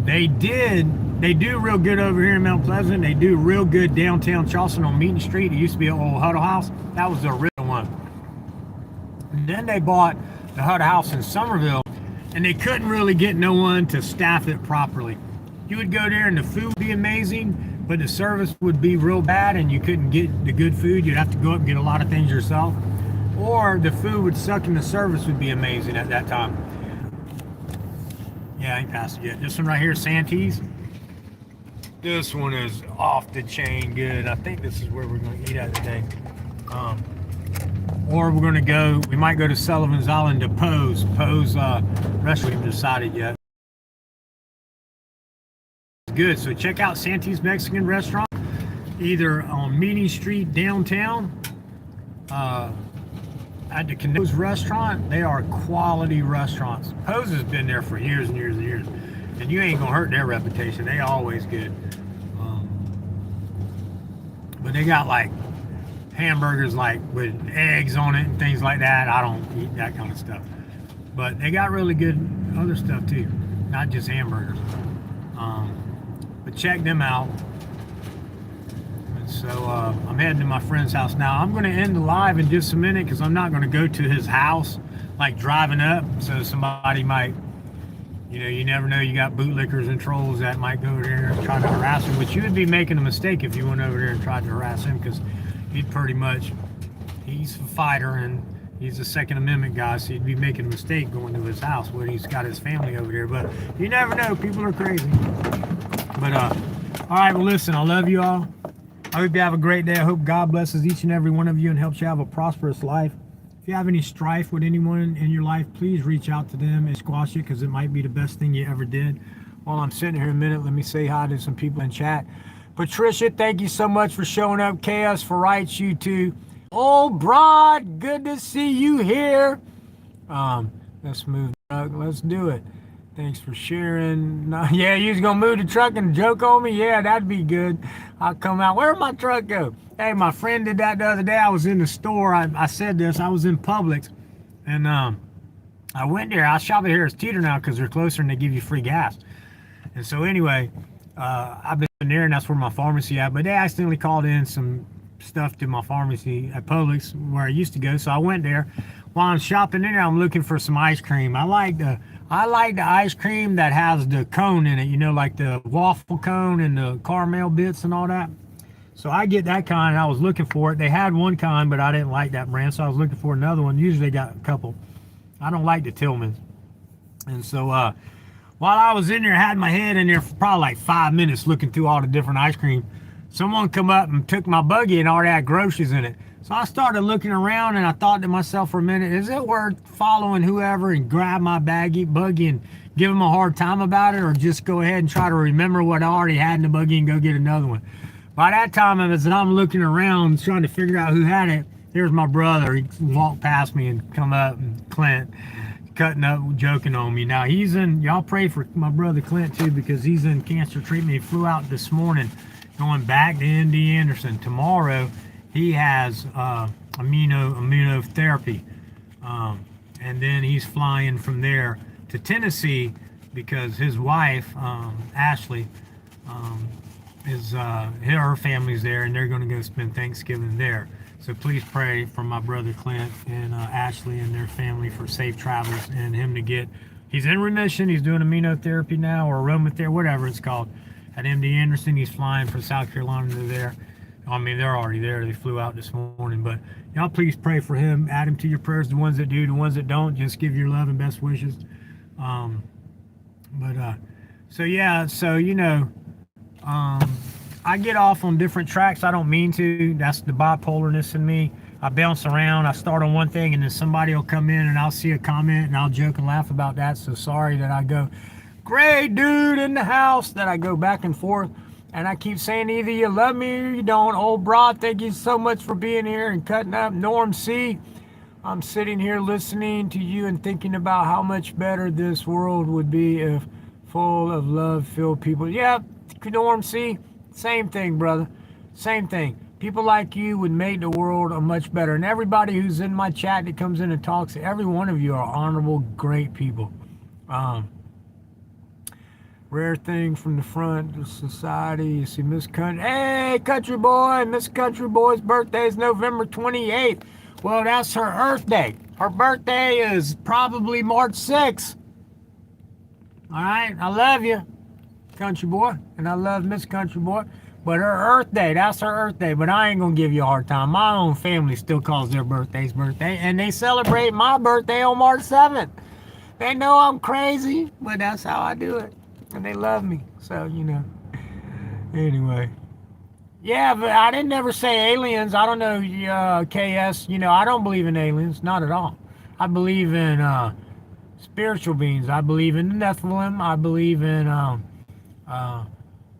they do real good over here in Mount Pleasant. They do real good downtown Charleston on Meeting Street. It used to be an old Huddle House. That was the original one. And then they bought the Huddle House in Somerville, and they couldn't really get no one to staff it properly. You would go there and the food would be amazing, but the service would be real bad and you couldn't get the good food. You'd have to go up and get a lot of things yourself. Or the food would suck and the service would be amazing at that time. Yeah, I ain't passed it yet. This one right here, Santee's. This one is off the chain good. I think this is where we're going to eat at today. Or we're going to we might go to Sullivan's Island to Poe's restaurant. We haven't decided yet. It's good. So check out Santee's Mexican restaurant, either on Meeting Street downtown, at the Canoes restaurant. They are quality restaurants. Poe's has been there for years and years and years, and you ain't gonna hurt their reputation. They always good. But they got like hamburgers like with eggs on it and things like that. I don't eat that kind of stuff, but they got really good other stuff too, not just hamburgers. But check them out. So I'm heading to my friend's house now. I'm going to end the live in just a minute because I'm not going to go to his house, like driving up. So somebody might, you never know. You got bootlickers and trolls that might go over there and try to harass him. But you would be making a mistake if you went over there and tried to harass him, because he's a fighter and he's a Second Amendment guy. So you'd be making a mistake going to his house when he's got his family over there. But you never know. People are crazy. But all right. Well, listen. I love you all. I hope you have a great day. I hope God blesses each and every one of you and helps you have a prosperous life. If you have any strife with anyone in your life, please reach out to them and squash it, because it might be the best thing you ever did. While I'm sitting here a minute, let me say hi to some people in chat. Patricia, thank you so much for showing up. Chaos for Rights, you too. Old Broad, good to see you here. Let's move, let's do it. Thanks for sharing. Yeah, you was gonna move the truck and joke on me? Yeah, that'd be good. I'll come out. Where'd my truck go? Hey, my friend did that the other day. I was in the store. I said this. I was in Publix, and I went there. I shop at Harris Teeter now because they're closer and they give you free gas. And so anyway, I've been there, and that's where my pharmacy at. But they accidentally called in some stuff to my pharmacy at Publix where I used to go. So I went there. While I'm shopping in there, I'm looking for some ice cream. I like the ice cream that has the cone in it, like the waffle cone and the caramel bits and all that. So I get that kind. I was looking for it. They had one kind, but I didn't like that brand, so I was looking for another one. Usually they got a couple. I don't like the Tillmans. And so while I was in there, I had my head in there for probably like 5 minutes looking through all the different ice cream. Someone come up and took my buggy and already had groceries in it. So I started looking around and I thought to myself for a minute, is it worth following whoever and grab my buggy and give them a hard time about it, or just go ahead and try to remember what I already had in the buggy and go get another one? By that time, as I'm looking around trying to figure out who had it, here's my brother. He walked past me and come up, and Clint cutting up, joking on me. Now he's in, y'all pray for my brother Clint too, because he's in cancer treatment. He flew out this morning going back to MD Anderson. Tomorrow he has immunotherapy, and then he's flying from there to Tennessee because his wife Ashley her family's there, and they're going to go spend Thanksgiving there. So please pray for my brother Clint and Ashley and their family for safe travels, and him to get, he's in remission. He's doing immunotherapy now, or aromatherapy, whatever it's called, at MD Anderson. He's flying from South Carolina to there. I mean, they're already there. They flew out this morning. But y'all please pray for him. Add him to your prayers. The ones that do, the ones that don't, just give your love and best wishes. So yeah, so you know, I get off on different tracks. I don't mean to. That's the bipolarness in me. I bounce around. I start on one thing, and then somebody will come in, and I'll see a comment, and I'll joke and laugh about that. So sorry that I go, great dude in the house, that I go back and forth. And I keep saying either you love me or you don't. Old Broad, thank you so much for being here and cutting up. Norm C, I'm sitting here listening to you and thinking about how much better this world would be if full of love-filled people. Yeah, Norm C, same thing, brother. Same thing. People like you would make the world a much better. And everybody who's in my chat that comes in and talks, every one of you are honorable, great people. Rare thing from the front of society. You see Miss Country. Hey, Country Boy. Miss Country Boy's birthday is November 28th. Well, that's her Earth Day. Her birthday is probably March 6th. All right? I love you, Country Boy. And I love Miss Country Boy. But her Earth Day, that's her Earth Day. But I ain't going to give you a hard time. My own family still calls their birthday. And they celebrate my birthday on March 7th. They know I'm crazy, but that's how I do it. And they love me, so, you know. Anyway. Yeah, but I didn't never say aliens. I don't know, KS. You know, I don't believe in aliens. Not at all. I believe in spiritual beings. I believe in the Nephilim. I believe in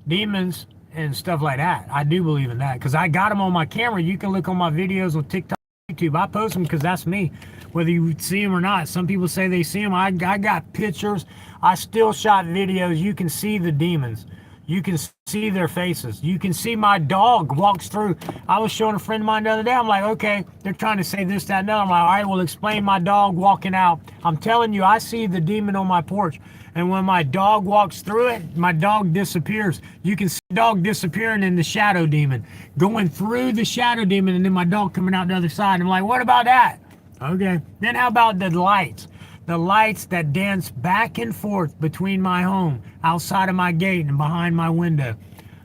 demons and stuff like that. I do believe in that because I got them on my camera. You can look on my videos on TikTok, YouTube. I post them because that's me, whether you see them or not. Some people say they see them. I got pictures. I still shot videos. You can see the demons. You can see their faces. You can see my dog walks through. I was showing a friend of mine the other day. I'm like, okay, they're trying to say this, that, and that. I'm like, all right, well, explain my dog walking out. I'm telling you, I see the demon on my porch. And when my dog walks through it, my dog disappears. You can see the dog disappearing in the shadow demon, going through the shadow demon, and then my dog coming out the other side. I'm like, what about that? Okay. Then how about the lights? The lights that dance back and forth between my home, outside of my gate, and behind my window.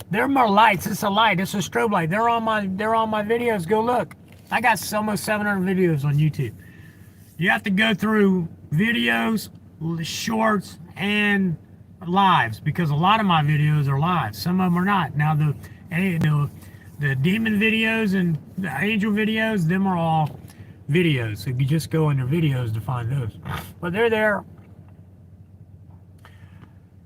They're more lights. It's a light. It's a strobe light. They're on my videos. Go look. I got almost 700 videos on YouTube. You have to go through videos, shorts, and lives, because a lot of my videos are live. Some of them are not. Now the demon videos and the angel videos, them are all videos. So you just go in their videos to find those. But they're there.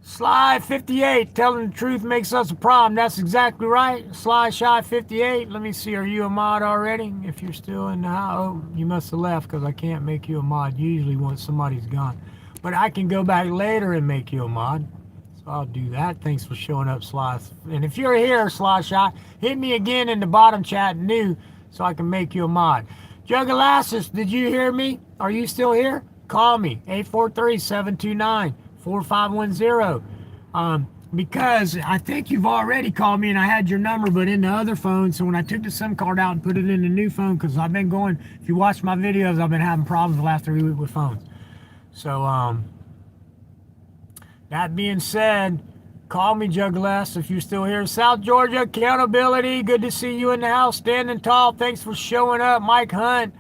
Sly 58, telling the truth makes us a problem. That's exactly right. Sly Shy 58. Let me see, are you a mod already? If you're still in the house, oh, you must have left because I can't make you a mod usually once somebody's gone. But I can go back later and make you a mod. So I'll do that. Thanks for showing up, Sly. And if you're here, Sly Shy, hit me again in the bottom chat new so I can make you a mod. Juggalos, did you hear me? Are you still here? Call me, 843-729-4510. Because I think you've already called me and I had your number, but in the other phone. So when I took the SIM card out and put it in the new phone, because I've been going, if you watch my videos, I've been having problems the last 3 weeks with phones. So, that being said, Call me, Juggalos, if you're still here. South Georgia, accountability. Good to see you in the house, standing tall. Thanks for showing up. Mike Hunt,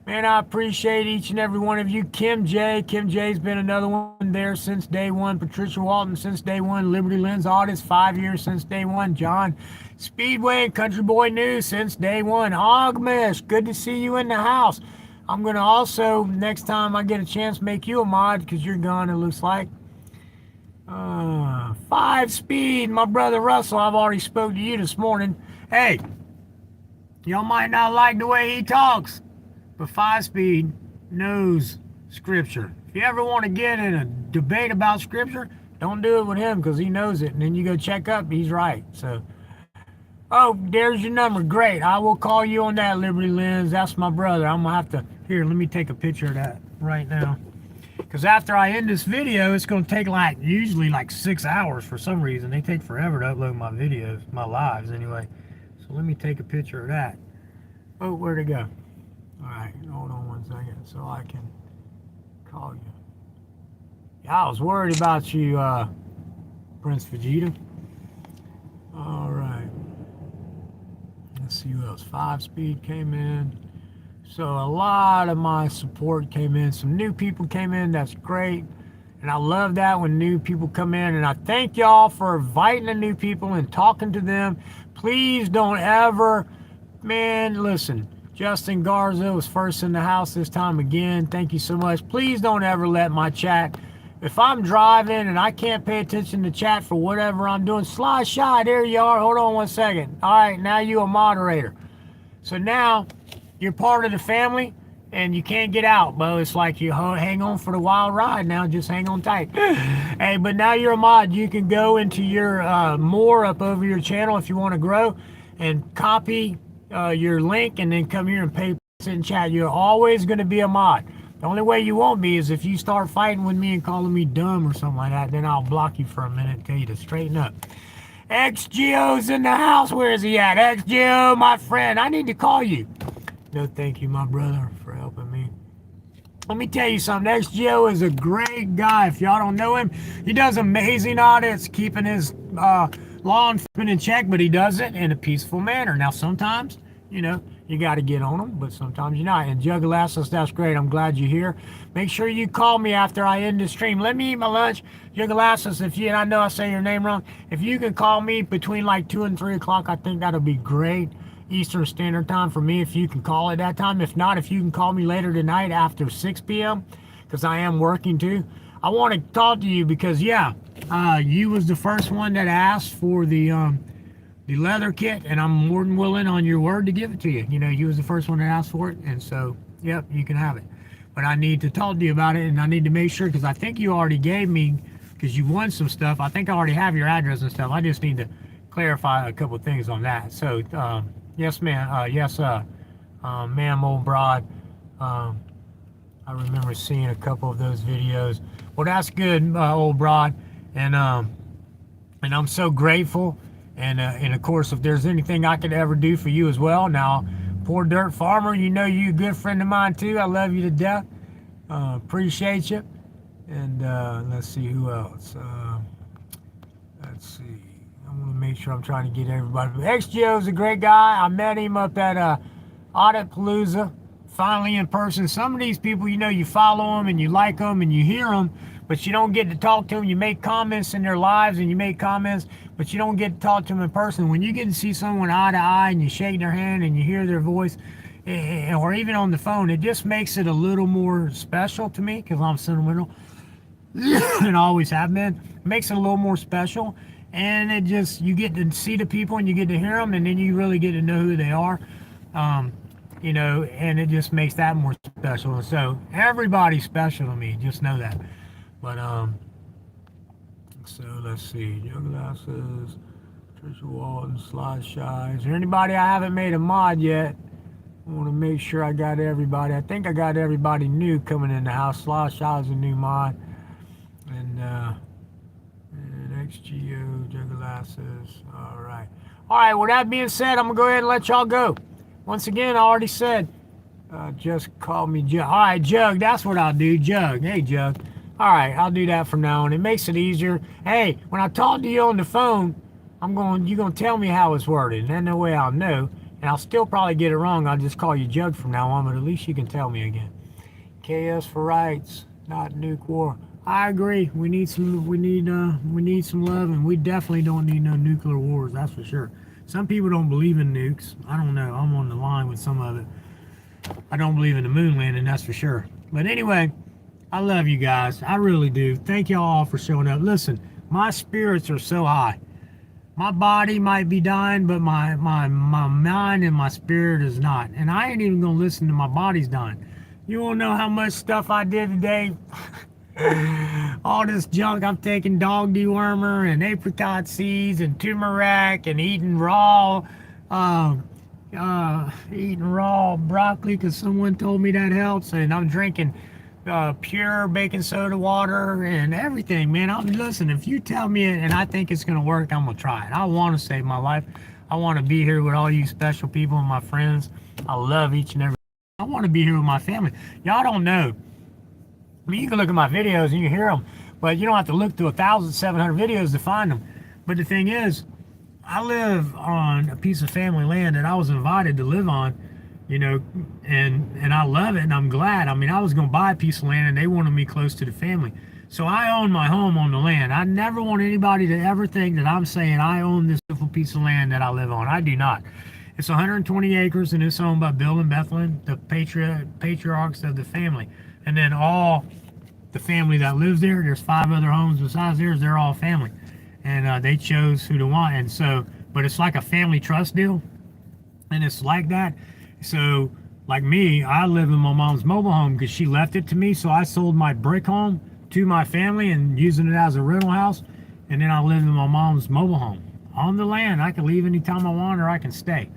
man, I appreciate each and every one of you. Kim J. Kim J's been another one there since day one. Patricia Walton since day one. Liberty Lens Audits, 5 years since day one. John Speedway and Country Boy News since day one. Ogmish, good to see you in the house. I'm going to also, next time I get a chance, make you a mod because you're gone, it looks like. 5 Speed, my brother Russell, I've already spoke to you this morning. Hey, y'all might not like the way he talks, but 5 Speed knows Scripture. If you ever want to get in a debate about Scripture, don't do it with him because he knows it. And then you go check up, he's right. So, oh, there's your number. Great. I will call you on that, Liberty Lens. That's my brother. I'm going to have to, here, let me take a picture of that right now. Because after I end this video, it's going to take usually 6 hours for some reason. They take forever to upload my videos, my lives anyway. So let me take a picture of that. Oh, where'd it go? All right, hold on one second so I can call you. Yeah, I was worried about you, Prince Vegeta. All right. Let's see who else. 5 Speed came in. So a lot of my support came in. Some new people came in. That's great. And I love that when new people come in. And I thank y'all for inviting the new people and talking to them. Please don't ever, man, listen. Justin Garza was first in the house this time again. Thank you so much. Please don't ever let my chat, if I'm driving and I can't pay attention to chat for whatever I'm doing, slide shy, there you are. Hold on one second. All right, now you a moderator. So now you're part of the family and you can't get out, Bo. It's like you hang on for the wild ride now. Just hang on tight. Hey, but now you're a mod. You can go into your more up over your channel if you want to grow and copy your link and then come here and paste it in chat. You're always going to be a mod. The only way you won't be is if you start fighting with me and calling me dumb or something like that. Then I'll block you for a minute and tell you to straighten up. XGO's in the house. Where is he at? XGO, my friend. I need to call you. No, thank you, my brother, for helping me. Let me tell you something. XGO is a great guy. If y'all don't know him, he does amazing audits, keeping his law enforcement in check, but he does it in a peaceful manner. Now, sometimes, you know, you got to get on them, but sometimes you're not. And Juggalos, that's great. I'm glad you're here. Make sure you call me after I end the stream. Let me eat my lunch. Juggalos, if you, and I know I say your name wrong, if you can call me between 2 and 3 o'clock, I think that'll be great. Eastern Standard Time for me, if you can call at that time. If not, if you can call me later tonight after 6 p.m., because I am working too. I want to talk to you because, yeah, you was the first one that asked for the leather kit, and I'm more than willing on your word to give it to you. You know, you was the first one that asked for it, and so, yep, you can have it. But I need to talk to you about it, and I need to make sure, because I think you already gave me, because you won some stuff. I think I already have your address and stuff. I just need to clarify a couple of things on that. So, yes, ma'am. Yes, ma'am, old broad. I remember seeing a couple of those videos. Well, that's good, old broad. And I'm so grateful. And of course, if there's anything I could ever do for you as well. Now, Poor Dirt Farmer, you know you're a good friend of mine too. I love you to death. Appreciate you. And let's see who else. Let's see. I want to make sure I'm trying to get everybody. XGO's a great guy. I met him up at Audit Palooza, finally in person. Some of these people, you know, you follow them and you like them and you hear them, but you don't get to talk to them. You make comments in their lives and you make comments, but you don't get to talk to them in person. When you get to see someone eye to eye and you shake their hand and you hear their voice, or even on the phone, it just makes it a little more special to me because I'm sentimental and I always have been. It makes it a little more special. And it just, you get to see the people and you get to hear them, and then you really get to know who they are, you know, and it just makes that more special. And so everybody's special to me, just know that. But so let's see, Juggalos, Trisha Walton, Slide Shy. Is there anybody I haven't made a mod yet? I want to make sure I got everybody. I think I got everybody new coming in the house. Slide Shy is a new mod, and XGO, Juggalos. All right. All right, with that being said, I'm going to go ahead and let y'all go. Once again, I already said, just call me Jug. All right, Jug, that's what I'll do. Jug. Hey, Jug. All right, I'll do that from now on. It makes it easier. Hey, when I talk to you on the phone, you're gonna tell me how it's worded, and then the way I'll know. And I'll still probably get it wrong. I'll just call you Jug from now on, but at least you can tell me again. KS for rights, not nuke war. I agree. We need some love, and we definitely don't need no nuclear wars. That's for sure. Some people don't believe in nukes. I don't know. I'm on the line with some of it. I don't believe in the moon landing. That's for sure. But anyway, I love you guys. I really do. Thank y'all all for showing up. Listen, my spirits are so high. My body might be dying, but my mind and my spirit is not. And I ain't even gonna listen to my body's dying. You wanna know how much stuff I did today? All this junk I'm taking, dog dewormer and apricot seeds and turmeric and eating raw broccoli because someone told me that helps, and I'm drinking pure baking soda water and everything, man. Listen, if you tell me it and I think it's gonna work, I'm gonna try it. I want to save my life. I want to be here with all you special people and my friends. I love each and every. I want to be here with my family. Y'all don't know. I mean, you can look at my videos and you hear them, but you don't have to look through 1,700 videos to find them. But the thing is, I live on a piece of family land that I was invited to live on, you know, and I love it, and I'm glad. I mean, I was going to buy a piece of land, and they wanted me close to the family. So I own my home on the land. I never want anybody to ever think that I'm saying I own this beautiful piece of land that I live on. I do not. It's 120 acres, and it's owned by Bill and Bethlehem, the patriarchs of the family. And then all the family that lives there, there's 5 other homes besides theirs, they're all family. And they chose who to want. And so, but it's like a family trust deal. And it's like that. So, like me, I live in my mom's mobile home because she left it to me. So I sold my brick home to my family and using it as a rental house. And then I live in my mom's mobile home on the land. I can leave anytime I want, or I can stay.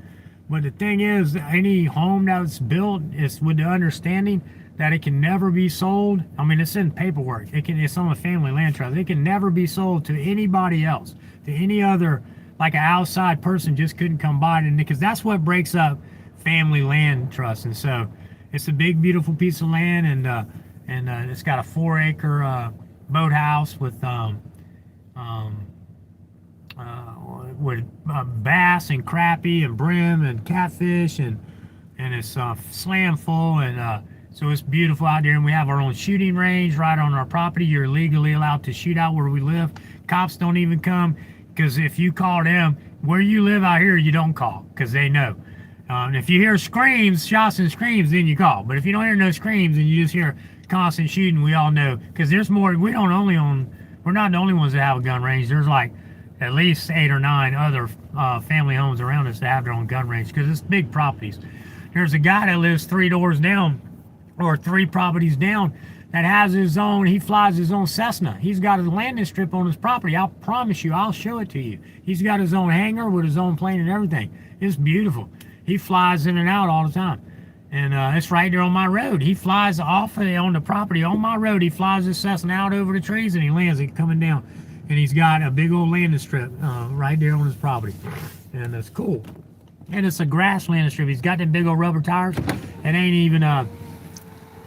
But the thing is, any home that's built is with the understanding that it can never be sold. I mean, it's in paperwork. It's on a family land trust. It can never be sold to anybody else, to any other, like an outside person just couldn't come by it. Because that's what breaks up family land trust. And so it's a big, beautiful piece of land, and it's got a 4-acre boathouse with bass and crappie and brim and catfish, and it's slam full, and so it's beautiful out there. And we have our own shooting range right on our property. You're legally allowed to shoot out where we live. Cops don't even come, because if you call them where you live out here, you don't call, because they know. And if you hear screams, shots and screams, then you call. But if you don't hear no screams and you just hear constant shooting, we all know, because there's more. We're not the only ones that have a gun range. There's like at least 8 or 9 other family homes around us that have their own gun range, because it's big properties. There's a guy that lives 3 doors down, or 3 properties down, that has his own, he flies his own Cessna. He's got a landing strip on his property. I'll promise you, I'll show it to you. He's got his own hangar with his own plane and everything. It's beautiful. He flies in and out all the time. And it's right there on my road. He flies off on the property on my road. He flies his Cessna out over the trees, and he lands it coming down. And he's got a big old landing strip right there on his property. And it's cool. And it's a grass landing strip. He's got them big old rubber tires. It ain't even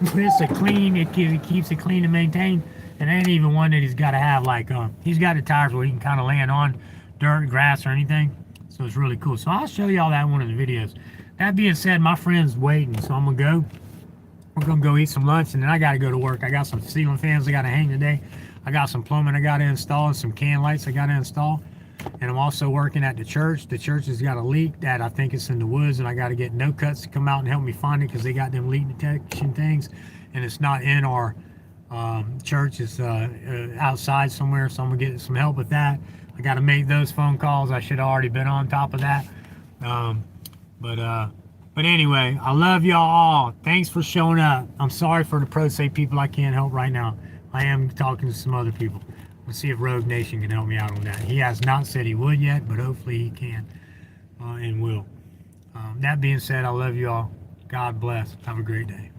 it's a clean. It keeps it clean and maintained. It ain't even one that he's got to have like he's got the tires where he can kind of land on dirt, grass, or anything. So it's really cool. So I'll show y'all that in one of the videos. That being said, my friend's waiting, so I'm gonna go. We're gonna go eat some lunch, and then I gotta go to work. I got some ceiling fans I gotta hang today. I got some plumbing I gotta install, and some can lights I gotta install. And I'm also working at the church. The church has got a leak that I think it's in the woods, and I got to get no cuts to come out and help me find it, because they got them leak detection things, and it's not in our church. It's outside somewhere, so I'm gonna get some help with that. I got to make those phone calls. I should have already been on top of that. But anyway, I love y'all all. Thanks for showing up. I'm sorry for the pro se people I can't help right now. I am talking to some other people. Let's see if Rogue Nation can help me out on that. He has not said he would yet, but hopefully he can and will. That being said, I love you all. God bless. Have a great day.